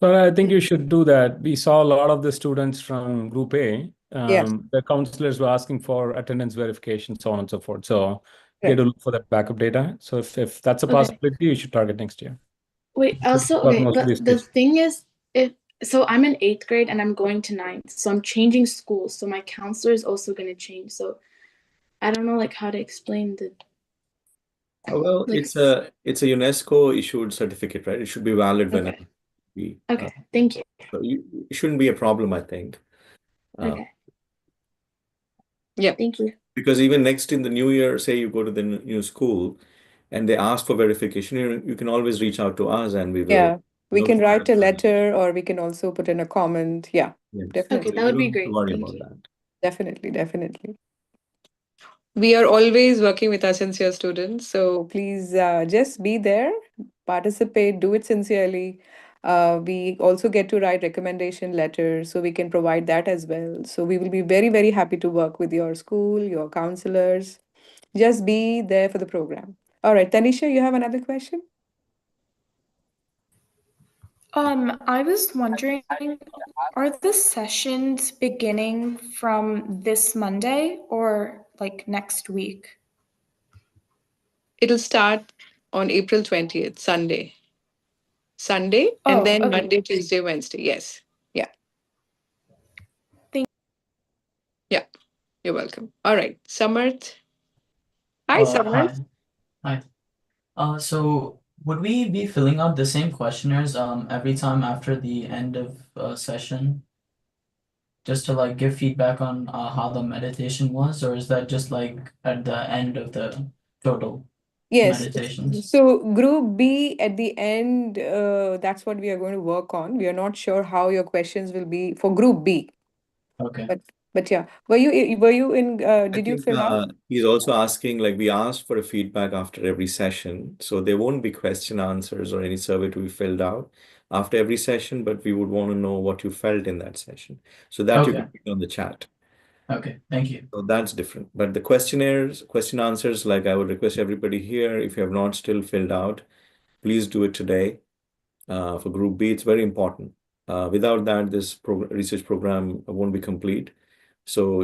Speaker 8: But I think you should do that. We saw a lot of the students from Group A.
Speaker 2: Yes.
Speaker 8: The counselors were asking for attendance verification, so on and so forth. So you have
Speaker 2: Right.
Speaker 8: to look for that backup data. So if that's a
Speaker 7: Okay.
Speaker 8: possibility, you should target next year.
Speaker 7: Wait, also,
Speaker 8: For
Speaker 7: okay,
Speaker 8: most of
Speaker 7: but
Speaker 8: these
Speaker 7: the
Speaker 8: kids.
Speaker 7: thing is, if so, I'm in 8th grade and I'm going to 9th, so I'm changing schools. So my counselor is also going to change. So I don't know, like, how to explain the.
Speaker 1: Well,
Speaker 7: Like,
Speaker 1: it's a UNESCO issued certificate, right? It should be valid whenever
Speaker 7: okay.
Speaker 1: we.
Speaker 7: Okay, thank you.
Speaker 1: So it shouldn't be a problem, I think.
Speaker 7: Okay.
Speaker 2: Yeah.
Speaker 7: Thank you.
Speaker 1: Because even next in the new year, say you go to the new school and they ask for verification, you can always reach out to us and we will
Speaker 2: Yeah, we can
Speaker 1: notify
Speaker 2: write a
Speaker 1: them.
Speaker 2: letter or we can also put in a comment. Yeah,
Speaker 1: Yes.
Speaker 2: definitely.
Speaker 7: Okay, that would
Speaker 1: You
Speaker 7: be
Speaker 1: don't have to
Speaker 7: great.
Speaker 1: worry
Speaker 7: Thank
Speaker 1: about
Speaker 7: you.
Speaker 1: that.
Speaker 2: Definitely, definitely. We are always working with our sincere students, so please just be there, participate, do it sincerely. We also get to write recommendation letters, so we can provide that as well. So we will be very, very happy to work with your school, your counselors. Just be there for the program. All right, Tanisha, you have another question?
Speaker 18: I was wondering, are the sessions beginning from this Monday or like next week?
Speaker 2: It'll start on April 20th, Sunday. Sunday, and
Speaker 18: Oh,
Speaker 2: then
Speaker 18: okay.
Speaker 2: Monday, Tuesday, Wednesday. Yes. Yeah.
Speaker 18: Thank
Speaker 2: Yeah. You're welcome. All right. Samarth. Hi, Samarth.
Speaker 23: Hi. Hi. So would we be filling out the same questionnaires every time after the end of session? Just to like give feedback on how the meditation was, or is that just like at the end of the total
Speaker 2: Yes.
Speaker 23: meditations?
Speaker 2: So group B at the end, that's what we are going to work on. We are not sure how your questions will be for group B.
Speaker 23: Okay.
Speaker 2: But yeah, were you in
Speaker 1: I
Speaker 2: did you
Speaker 1: think
Speaker 2: fill out?
Speaker 1: he's also asking, like we asked for a feedback after every session. So there won't be question answers or any survey to be filled out after every session, but we would want to know what you felt in that session. So that you
Speaker 23: Okay.
Speaker 1: can put on the chat.
Speaker 23: Okay. Thank you.
Speaker 1: So that's different. But the questionnaires, question answers, like I would request everybody here, if you have not still filled out, please do it today. For Group B, it's very important. Without that, this research program won't be complete. So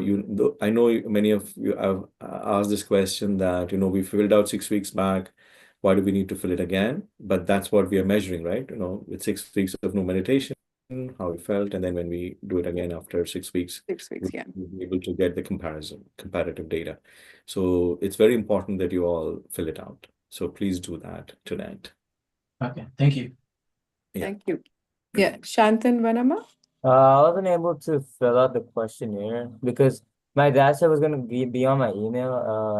Speaker 1: I know many of you have asked this question that, we filled out 6 weeks back. Why do we need to fill it again? But that's what we are measuring, right? With 6 weeks of no meditation, how we felt, and then when we do it again after 6 weeks,
Speaker 2: 6 weeks, yeah.
Speaker 1: we'll be able to get the comparative data. So it's very important that you all fill it out. So please do that tonight.
Speaker 23: Okay. Thank you.
Speaker 1: Yeah.
Speaker 2: Thank you. Yeah, Shantan Vanama.
Speaker 12: I wasn't able to fill out the questionnaire because my dad said it was gonna be on my email.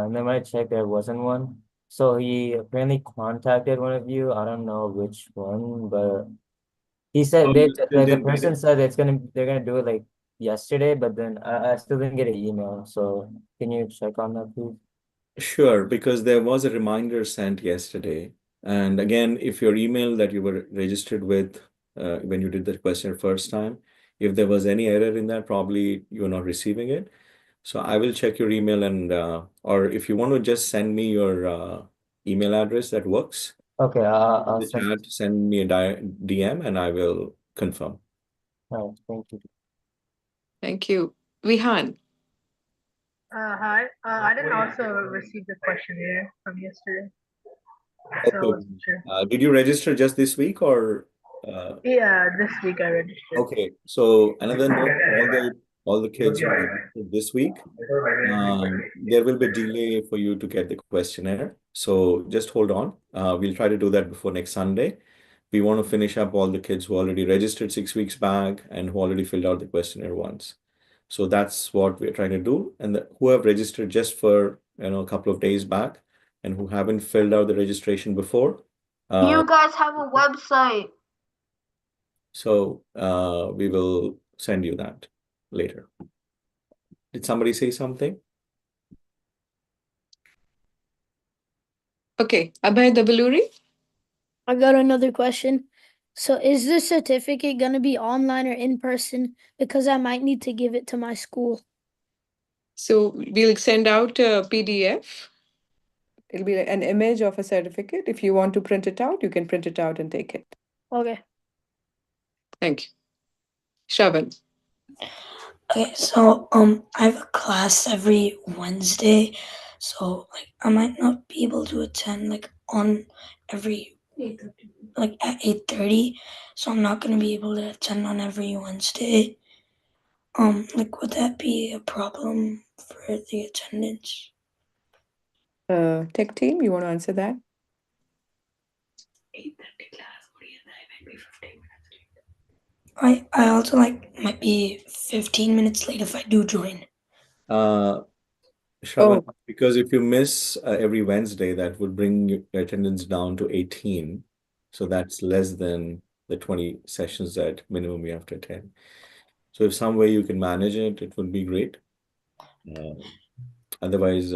Speaker 12: And then when I checked, there wasn't one. So he apparently contacted one of you. I don't know which one, but he said
Speaker 1: Oh,
Speaker 12: they
Speaker 1: you still
Speaker 12: like the
Speaker 1: didn't get
Speaker 12: person
Speaker 1: it?
Speaker 12: said they're gonna do it like yesterday, but then I still didn't get an email. So can you check on that, please?
Speaker 1: Sure, because there was a reminder sent yesterday. And again, if your email that you were registered with when you did the question first time, if there was any error in that, probably you're not receiving it. So I will check your email and or if you want to just send me your email address, that works.
Speaker 12: Okay,
Speaker 1: In
Speaker 12: I'll
Speaker 1: the
Speaker 12: send.
Speaker 1: chat, send me a DM and I will confirm.
Speaker 12: All right, thank you.
Speaker 2: Thank you. Vihan.
Speaker 11: Hi. I didn't also receive the questionnaire from yesterday, so I
Speaker 1: Okay.
Speaker 11: wasn't sure.
Speaker 1: Did you register just this week or?
Speaker 11: Yeah, this week I registered.
Speaker 1: Okay, so another note, all the kids who registered this week, there will be a delay for you to get the questionnaire. So just hold on. We'll try to do that before next Sunday. We want to finish up all the kids who already registered 6 weeks back and who already filled out the questionnaire once. So that's what we're trying to do. And who have registered just for a couple of days back and who haven't filled out the registration before.
Speaker 16: You guys have a website.
Speaker 1: So we will send you that later. Did somebody say something?
Speaker 2: Okay, Abhay Dabaluri.
Speaker 21: I got another question. So is this certificate gonna be online or in person? Because I might need to give it to my school.
Speaker 2: So we'll send out a PDF. It'll be an image of a certificate. If you want to print it out, you can print it out and take it.
Speaker 21: Okay.
Speaker 2: Thank you. Shravan.
Speaker 21: Okay, so I have a class every Wednesday, so like I might not be able to attend like on every like at 8:30, so I'm not gonna be able to attend on every Wednesday. Like would that be a problem for the attendance?
Speaker 2: Tech team, you want to answer that?
Speaker 21: 8:30 class, what do you think? Might be 15 minutes late. I also like might be 15 minutes late if I do join.
Speaker 1: Shravan, because if you miss every Wednesday, that would bring your attendance down to 18. So that's less than the 20 sessions that minimum you have to attend. So if some way you can manage it, it would be great. Otherwise,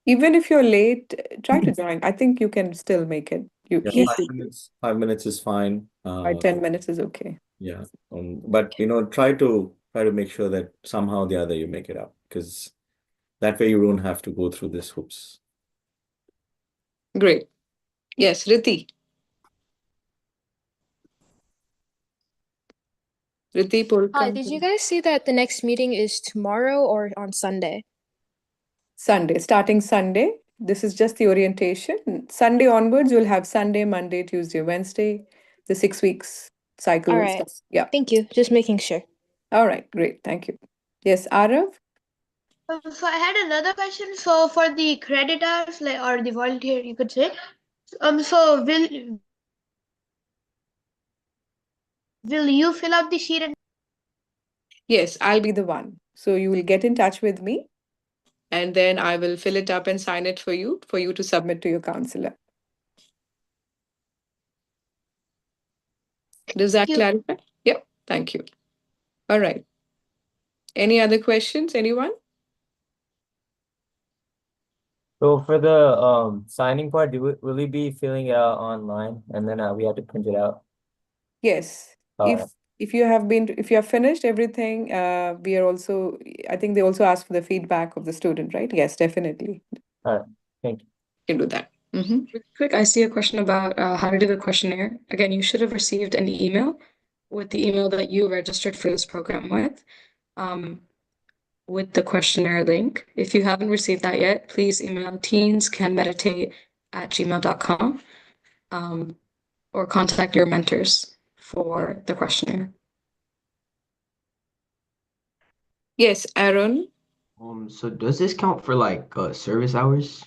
Speaker 2: even if you're late, try to join. I think you can still make it. You
Speaker 1: yeah,
Speaker 2: you
Speaker 1: 5 minutes is fine.
Speaker 2: 10 minutes is okay.
Speaker 1: Yeah, but try to make sure that somehow or the other you make it up, because that way you don't have to go through this hoops.
Speaker 2: Great. Yes, Riti. Riti
Speaker 5: Hi, did you guys see that the next meeting is tomorrow or on Sunday?
Speaker 2: Sunday, starting Sunday. This is just the orientation. Sunday onwards, you'll have Sunday, Monday, Tuesday, Wednesday, the 6 weeks cycle.
Speaker 5: All
Speaker 2: will
Speaker 5: right.
Speaker 2: start. Yeah.
Speaker 5: Thank you. Just making sure.
Speaker 2: All right, great. Thank you. Yes, Arav?
Speaker 11: So I had another question. So for the creditors, like or the volunteer, you could say. So will you fill out the sheet and?
Speaker 2: Yes, I'll be the one. So you will get in touch with me and then I will fill it up and sign it for you to submit to your counselor. Does that clarify? Yep. Thank you. All right. Any other questions, anyone?
Speaker 12: So for the signing part, will you be filling it out online and then we have to print it out?
Speaker 2: Yes.
Speaker 12: Alright.
Speaker 2: If you have finished everything, we are also, I think they also ask for the feedback of the student, right? Yes, definitely.
Speaker 12: All right. Thank you.
Speaker 2: You can do that.
Speaker 3: Really quick, I see a question about how to do the questionnaire. Again, you should have received an email with the email that you registered for this program with the questionnaire link. If you haven't received that yet, please email teenscanmeditate@gmail.com or contact your mentors for the questionnaire.
Speaker 2: Yes, Aaron.
Speaker 6: So does this count for like service hours?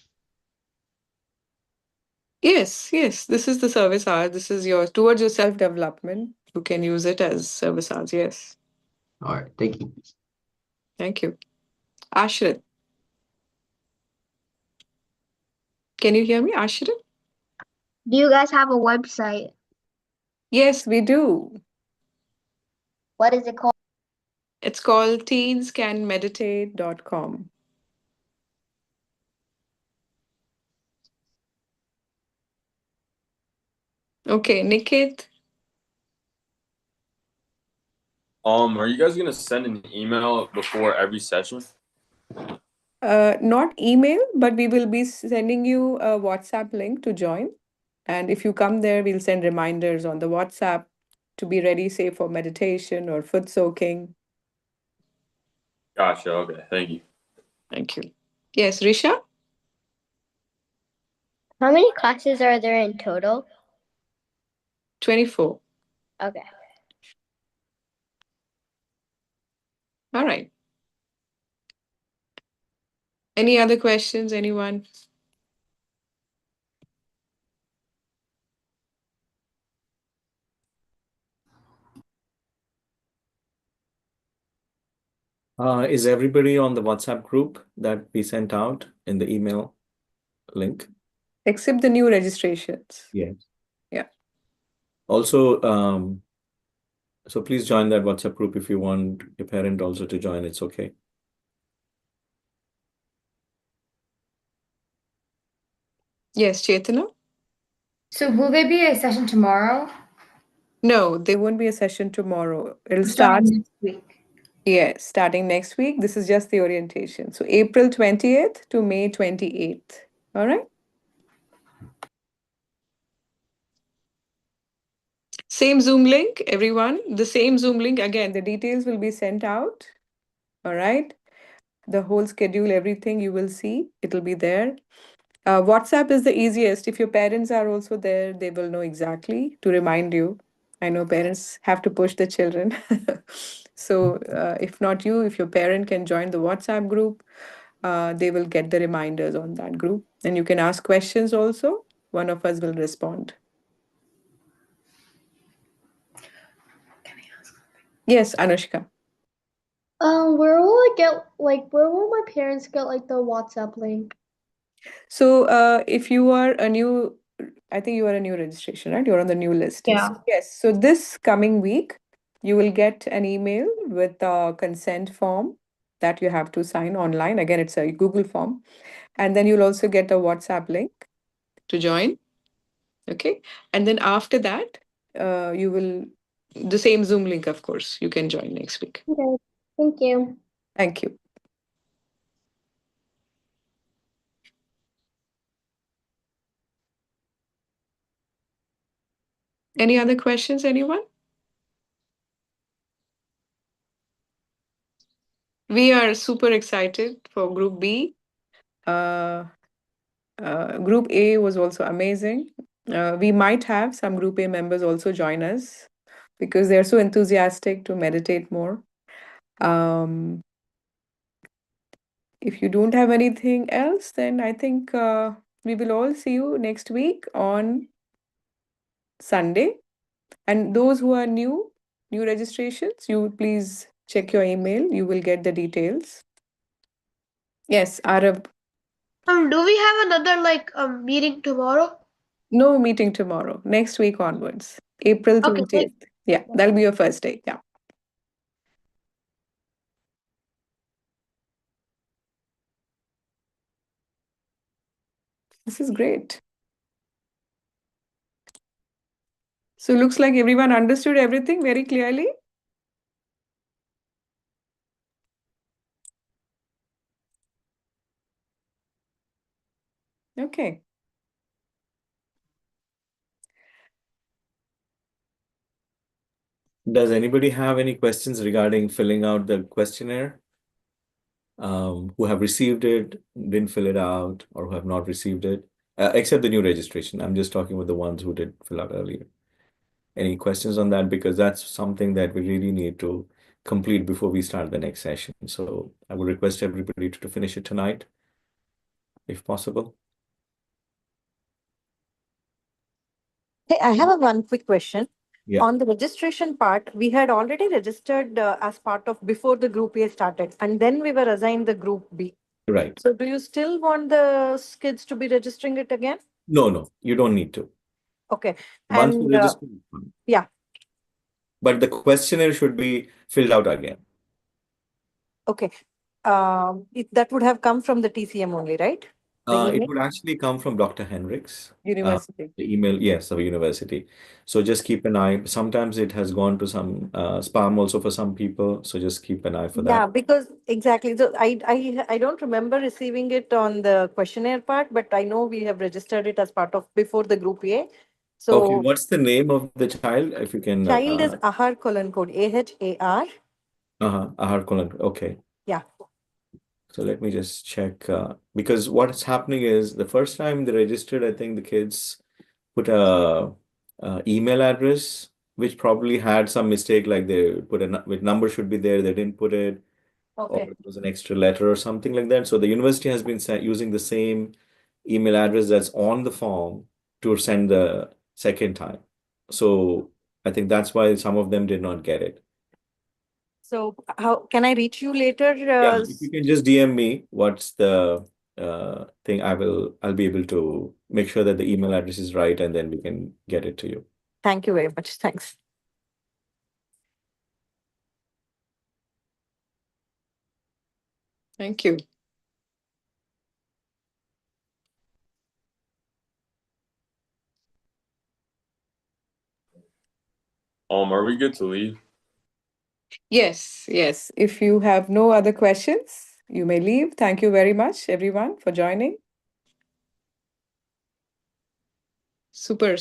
Speaker 2: Yes, this is the service hour. This is towards your self-development. You can use it as service hours. Yes.
Speaker 6: All right, thank you.
Speaker 2: Thank you. Ashrit. Can you hear me, Ashrit?
Speaker 16: Do you guys have a website?
Speaker 2: Yes, we do.
Speaker 16: What is it called?
Speaker 2: It's called teenscanmeditate.com. Okay, Nikit.
Speaker 15: Are you guys gonna send an email before every session?
Speaker 2: Not email, but we will be sending you a WhatsApp link to join. And if you come there, we'll send reminders on the WhatsApp to be ready, say, for meditation or foot soaking.
Speaker 15: Gotcha. Okay, thank you.
Speaker 2: Thank you. Yes, Risha?
Speaker 16: How many classes are there in total?
Speaker 2: 24.
Speaker 16: Okay.
Speaker 2: All right. Any other questions, anyone?
Speaker 1: Is everybody on the WhatsApp group that we sent out in the email link?
Speaker 2: Except the new registrations.
Speaker 1: Yes.
Speaker 2: Yeah.
Speaker 1: Also, so please join that WhatsApp group if you want your parent also to join. It's okay.
Speaker 2: Yes, Chetana?
Speaker 14: So will there be a session tomorrow?
Speaker 2: No, there won't be a session tomorrow. It'll
Speaker 14: Starting
Speaker 2: start.
Speaker 14: next week.
Speaker 2: Yes, starting next week. This is just the orientation. So April 20th to May 28th. All right. Same Zoom link, everyone. The same Zoom link. Again, the details will be sent out. All right. The whole schedule, everything you will see. It'll be there. WhatsApp is the easiest. If your parents are also there, they will know exactly to remind you. I know parents have to push the children. So if not you, if your parent can join the WhatsApp group, they will get the reminders on that group. And you can ask questions also. One of us will respond. Yes, Anushka.
Speaker 11: Where will my parents get like the WhatsApp link?
Speaker 2: So if you are a new, I think you are a new registration, right? You're on the new list.
Speaker 11: Yeah.
Speaker 2: So, yes. So this coming week, you will get an email with a consent form that you have to sign online. Again, it's a Google form. And then you'll also get a WhatsApp link to join. Okay. And then after that, you will, the same Zoom link, of course, you can join next week.
Speaker 11: Okay. Thank you.
Speaker 2: Thank you. Any other questions, anyone? We are super excited for Group B. Group A was also amazing. We might have some Group A members also join us because they're so enthusiastic to meditate more. Um, if you don't have anything else, then I think we will all see you next week on Sunday. And those who are new registrations, you please check your email. You will get the details. Yes, Arab.
Speaker 11: Do we have another meeting tomorrow?
Speaker 2: No meeting tomorrow. Next week onwards. April
Speaker 11: Okay,
Speaker 2: 20th. Yeah, that'll be your first day. Yeah. This is great. So looks like everyone understood everything very clearly. Okay.
Speaker 1: Does anybody have any questions regarding filling out the questionnaire? Who have received it, didn't fill it out, or who have not received it, except the new registration. I'm just talking with the ones who did fill out earlier. Any questions on that? Because that's something that we really need to complete before we start the next session. So I would request everybody to finish it tonight, if possible.
Speaker 9: Hey, I have one quick question.
Speaker 1: Yeah.
Speaker 9: On the registration part, we had already registered as part of before the group A started, and then we were assigned the group B.
Speaker 1: Right.
Speaker 9: So do you still want the kids to be registering it again?
Speaker 1: No, you don't need to.
Speaker 9: Okay.
Speaker 1: Once you
Speaker 9: And
Speaker 1: register,
Speaker 9: yeah,
Speaker 1: but the questionnaire should be filled out again.
Speaker 9: okay. That would have come from the TCM only, right? The
Speaker 1: It
Speaker 9: email?
Speaker 1: would actually come from Dr. Hendricks.
Speaker 2: University.
Speaker 1: The email, yes, of university. So just keep an eye. Sometimes it has gone to some spam also for some people. So just keep an eye for
Speaker 9: Yeah,
Speaker 1: that.
Speaker 9: because exactly. So I don't remember receiving it on the questionnaire part, but I know we have registered it as part of before the group A. So
Speaker 1: Okay, what's the name of the child? If you can.
Speaker 9: child is Ahar colon code AHAR.
Speaker 1: Ahar colon. Okay.
Speaker 9: Yeah.
Speaker 1: So let me just check, because what's happening is the first time they registered, I think the kids put a email address, which probably had some mistake, like they put with number should be there, they didn't put it, or
Speaker 9: Okay.
Speaker 1: it was an extra letter or something like that. So the university has been using the same email address that's on the form to send the second time. So I think that's why some of them did not get it.
Speaker 9: So how can I reach you later?
Speaker 1: Yeah, if you can just DM me what's the thing, I'll be able to make sure that the email address is right, and then we can get it to you.
Speaker 9: Thank you very much. Thanks.
Speaker 2: Thank you.
Speaker 15: Are we good to leave?
Speaker 2: Yes, yes. If you have no other questions, you may leave. Thank you very much, everyone, for joining. Super.